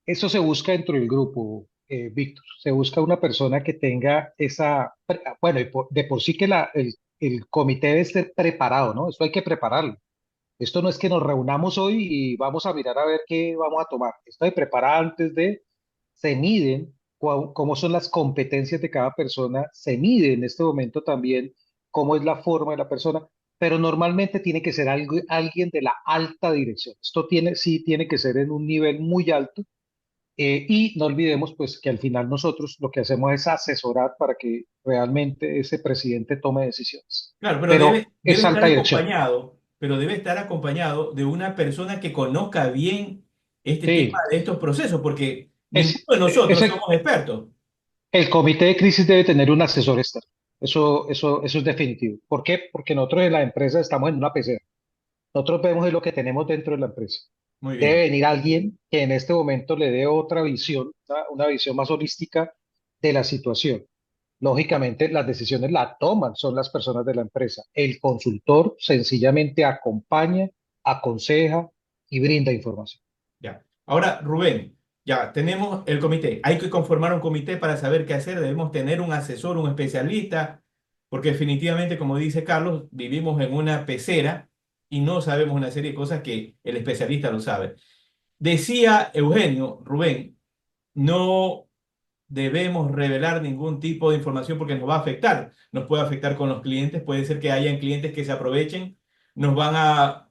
Eso se busca dentro del grupo, Víctor. Se busca una persona que tenga bueno, de por sí que el comité debe estar preparado, ¿no? Esto hay que prepararlo. Esto no es que nos reunamos hoy y vamos a mirar a ver qué vamos a tomar. Esto de preparar antes de, se miden cómo son las competencias de cada persona, se mide en este momento también cómo es la forma de la persona, pero normalmente tiene que ser alguien de la alta dirección. Esto sí tiene que ser en un nivel muy alto, y no olvidemos pues que al final nosotros lo que hacemos es asesorar para que realmente ese presidente tome decisiones. Claro, pero Pero debe es estar alta dirección. acompañado, pero debe estar acompañado de una persona que conozca bien este tema Sí, de estos procesos, porque ninguno es, de nosotros ese, somos expertos. el comité de crisis debe tener un asesor externo. Eso es definitivo. ¿Por qué? Porque nosotros en la empresa estamos en una pecera. Nosotros vemos lo que tenemos dentro de la empresa. Muy Debe bien. venir alguien que en este momento le dé otra visión, una visión más holística de la situación. Lógicamente, las decisiones las toman, son las personas de la empresa. El consultor sencillamente acompaña, aconseja y brinda información. Ya. Ahora, Rubén, ya tenemos el comité. Hay que conformar un comité para saber qué hacer. Debemos tener un asesor, un especialista, porque definitivamente, como dice Carlos, vivimos en una pecera y no sabemos una serie de cosas que el especialista lo sabe. Decía Eugenio, Rubén, no debemos revelar ningún tipo de información porque nos va a afectar. Nos puede afectar con los clientes, puede ser que hayan clientes que se aprovechen, nos van a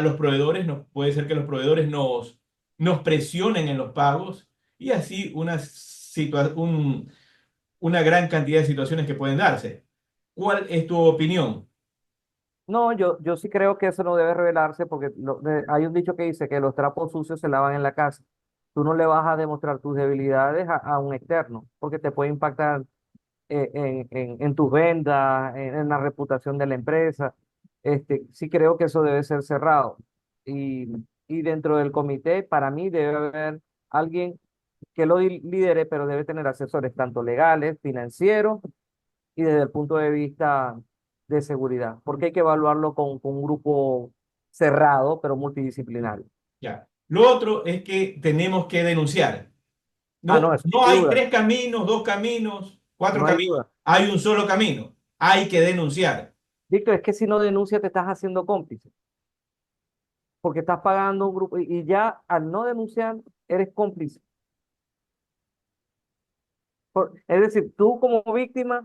los proveedores, puede ser que los proveedores nos presionen en los pagos y así una gran cantidad de situaciones que pueden darse. ¿Cuál es tu opinión? No, yo sí creo que eso no debe revelarse porque hay un dicho que dice que los trapos sucios se lavan en la casa. Tú no le vas a demostrar tus debilidades a un externo porque te puede impactar en tus ventas, en la reputación de la empresa. Sí creo que eso debe ser cerrado. Y, y dentro del comité, para mí debe haber alguien que lo lidere, pero debe tener asesores tanto legales, financieros y desde el punto de vista de seguridad, porque hay que evaluarlo con un grupo cerrado, pero multidisciplinario. Ya. Lo otro es que tenemos que denunciar. Ah, No, no, eso no no hay hay duda, tres caminos, dos caminos, cuatro no hay caminos. duda. Hay un solo camino. Hay que denunciar. Víctor, es que si no denuncia te estás haciendo cómplice, porque estás pagando un grupo y ya al no denunciar eres cómplice. Es decir, tú como víctima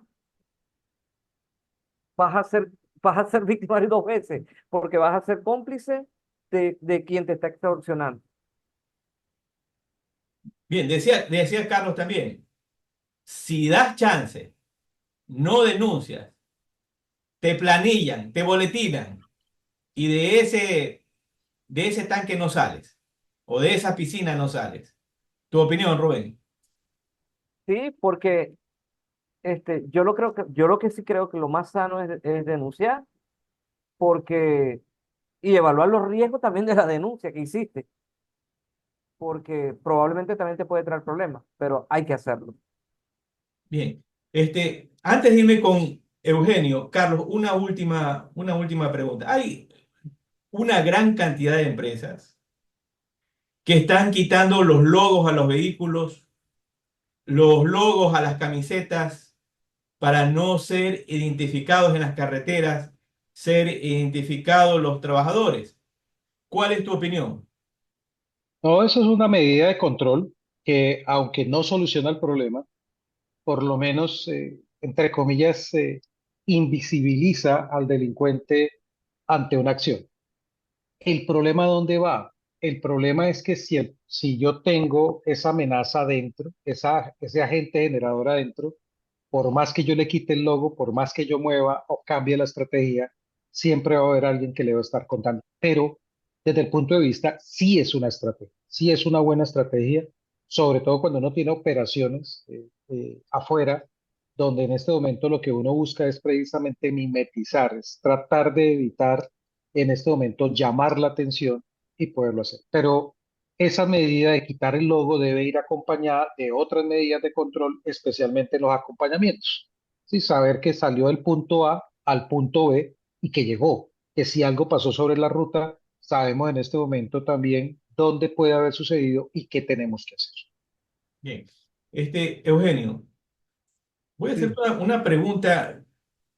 vas a ser, vas a ser víctima de dos veces, porque vas a ser cómplice de quien te está extorsionando. Bien, decía Carlos también, si das chance, no denuncias, te planillan, te boletinan y de ese tanque no sales o de esa piscina no sales. ¿Tu opinión, Rubén? Sí, porque yo lo que sí creo que lo más sano es denunciar, porque, y evaluar los riesgos también de la denuncia que hiciste, porque probablemente también te puede traer problemas, pero hay que hacerlo. Bien. Antes de irme con Eugenio, Carlos, una última pregunta. Hay una gran cantidad de empresas que están quitando los logos a los vehículos, los logos a las camisetas para no ser identificados en las carreteras, ser identificados los trabajadores. ¿Cuál es tu opinión? No, eso es una medida de control que, aunque no soluciona el problema, por lo menos, entre comillas, invisibiliza al delincuente ante una acción. ¿El problema dónde va? El problema es que si yo tengo esa amenaza adentro, ese agente generador adentro, por más que yo le quite el logo, por más que yo mueva o cambie la estrategia, siempre va a haber alguien que le va a estar contando. Pero desde el punto de vista, sí es una estrategia, sí es una buena estrategia, sobre todo cuando uno tiene operaciones afuera, donde en este momento lo que uno busca es precisamente mimetizar, es tratar de evitar en este momento llamar la atención y poderlo hacer. Pero esa medida de quitar el logo debe ir acompañada de otras medidas de control, especialmente en los acompañamientos. Sí, saber que salió del punto A al punto B y que llegó, que si algo pasó sobre la ruta, sabemos en este momento también dónde puede haber sucedido y qué tenemos que hacer. Bien. Eugenio, voy a hacer Sí. una pregunta,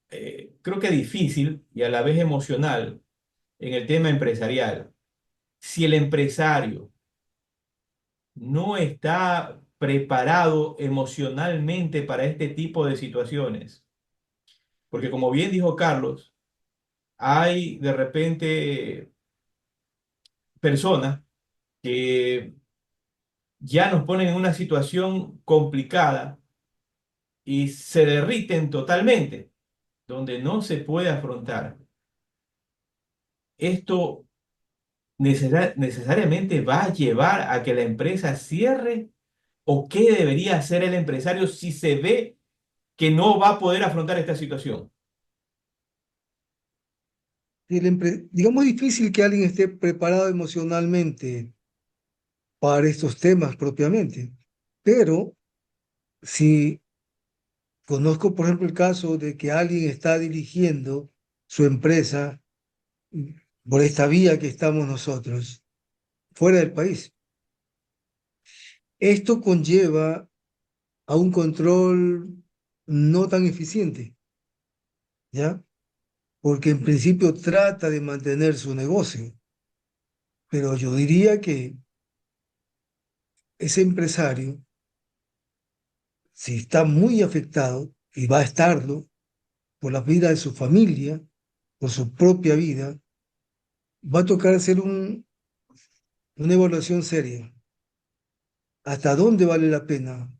creo que difícil y a la vez emocional en el tema empresarial. Si el empresario no está preparado emocionalmente para este tipo de situaciones, porque como bien dijo Carlos, hay de repente personas que ya nos ponen en una situación complicada y se derriten totalmente, donde no se puede afrontar. Esto necesariamente va a llevar a que la empresa cierre o qué debería hacer el empresario si se ve que no va a poder afrontar esta situación. Digamos, difícil que alguien esté preparado emocionalmente para estos temas propiamente, pero si conozco, por ejemplo, el caso de que alguien está dirigiendo su empresa mm, por esta vía que estamos nosotros, fuera del país. Esto conlleva a un control no tan eficiente, ¿ya? Porque en principio trata de mantener su negocio, pero yo diría que ese empresario si está muy afectado, y va a estarlo, por la vida de su familia, por su propia vida, va a tocar hacer una evaluación seria. ¿Hasta dónde vale la pena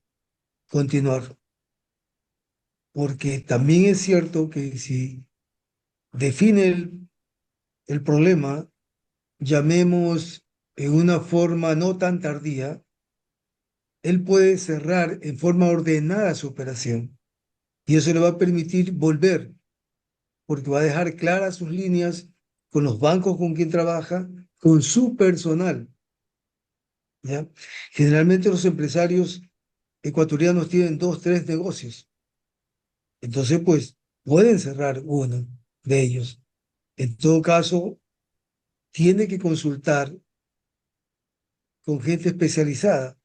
continuar? Porque también es cierto que si define el problema, llamemos en una forma no tan tardía, él puede cerrar en forma ordenada su operación y eso le va a permitir volver, porque va a dejar claras sus líneas con los bancos con quien trabaja, con su personal, ¿ya? Generalmente los empresarios ecuatorianos tienen dos, tres negocios, entonces pues pueden cerrar uno de ellos. En todo caso, tiene que consultar con gente especializada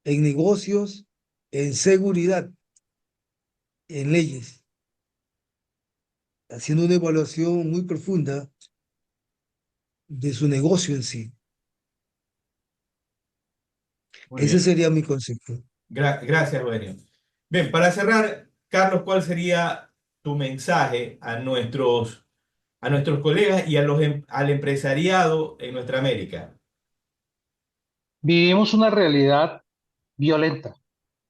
en negocios, en seguridad, en leyes, haciendo una evaluación muy profunda de su negocio en sí. Muy Ese bien. sería mi consejo. Gracias, Eugenio. Bien, para cerrar, Carlos, ¿cuál sería tu mensaje a nuestros colegas y al empresariado en nuestra América? Vivimos una realidad violenta,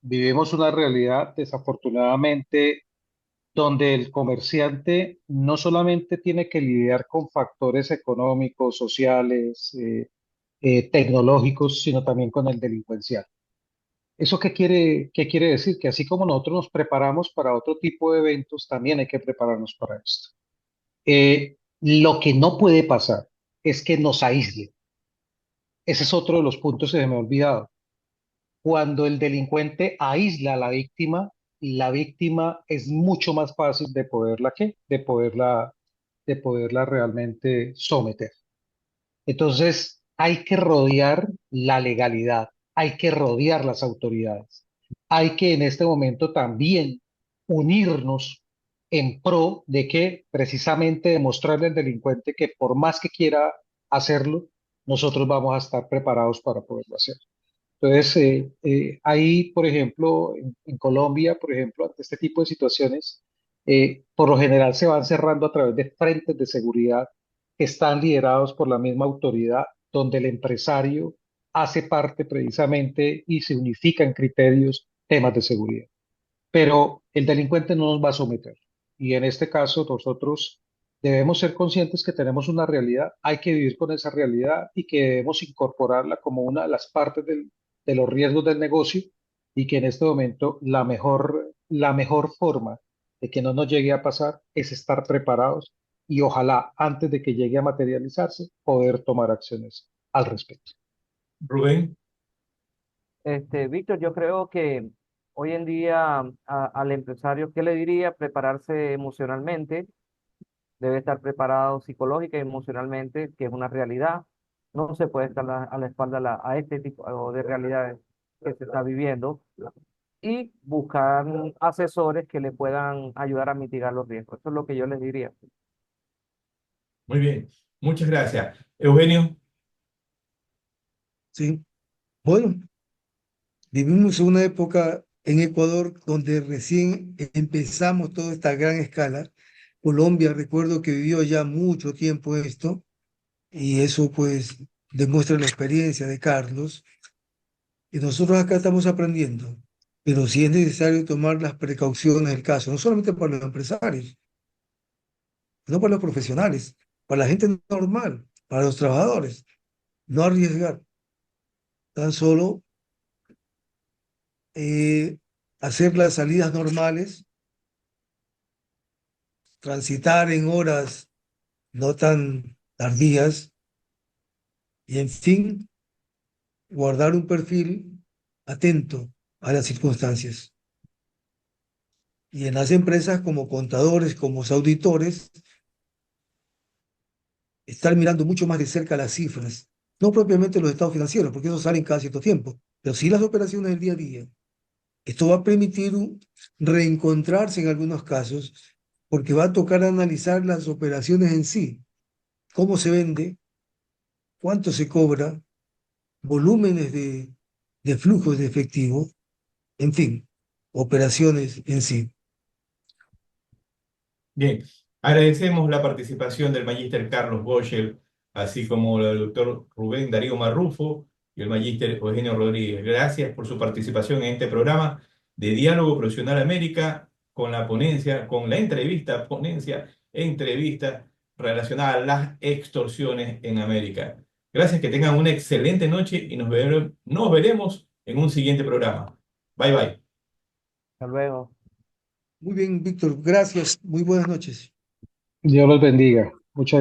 vivimos una realidad desafortunadamente donde el comerciante no solamente tiene que lidiar con factores económicos, sociales, tecnológicos, sino también con el delincuencial. ¿Eso qué quiere decir? Que así como nosotros nos preparamos para otro tipo de eventos, también hay que prepararnos para esto. Lo que no puede pasar es que nos aísle. Ese es otro de los puntos que se me ha olvidado. Cuando el delincuente aísla a la víctima es mucho más fácil de poderla, ¿qué? De poderla realmente someter. Entonces, hay que rodear la legalidad, hay que rodear las autoridades. Hay que en este momento también unirnos en pro de que precisamente demostrarle al delincuente que por más que quiera hacerlo, nosotros vamos a estar preparados para poderlo hacer. Entonces, ahí, por ejemplo, en Colombia, por ejemplo, ante este tipo de situaciones, por lo general se van cerrando a través de frentes de seguridad que están liderados por la misma autoridad, donde el empresario hace parte precisamente y se unifican criterios, temas de seguridad. Pero el delincuente no nos va a someter. Y en este caso, nosotros debemos ser conscientes que tenemos una realidad, hay que vivir con esa realidad y que debemos incorporarla como una de las partes de los riesgos del negocio y que en este momento la mejor forma de que no nos llegue a pasar es estar preparados y ojalá antes de que llegue a materializarse poder tomar acciones al respecto. Rubén, Víctor, yo creo que hoy en día al empresario, ¿qué le diría? Prepararse emocionalmente, debe estar preparado psicológica y emocionalmente, que es una realidad. No se puede estar a la espalda a este tipo de realidades que se está viviendo y buscar asesores que le puedan ayudar a mitigar los riesgos. Eso es lo que yo les diría. muy bien. Muchas gracias. Eugenio, ¿Sí? Bueno, vivimos en una época en Ecuador donde recién empezamos toda esta gran escala. Colombia, recuerdo que vivió ya mucho tiempo esto, y eso pues demuestra la experiencia de Carlos. Y nosotros acá estamos aprendiendo, pero sí es necesario tomar las precauciones del caso, no solamente para los empresarios, no para los profesionales, para la gente normal, para los trabajadores. No arriesgar, tan solo eh, hacer las salidas normales, transitar en horas no tan tardías y, en fin, guardar un perfil atento a las circunstancias. Y en las empresas, como contadores, como auditores, estar mirando mucho más de cerca las cifras, no propiamente los estados financieros, porque esos salen cada cierto tiempo, pero sí las operaciones del día a día. Esto va a permitir reencontrarse en algunos casos, porque va a tocar analizar las operaciones en sí, cómo se vende, cuánto se cobra, volúmenes de flujos de efectivo, en fin. operaciones en sí. Bien, agradecemos la participación del magíster Carlos Boschel, así como el doctor Rubén Darío Marrufo y el magíster Eugenio Rodríguez. Gracias por su participación en este programa de Diálogo Profesional América con la ponencia, con la entrevista, ponencia, entrevista relacionada a las extorsiones en América. Gracias, que tengan una excelente noche y nos veremos en un siguiente programa. Bye bye. Hasta luego. Muy bien, Víctor, gracias. Muy buenas noches. Dios los bendiga. Muchas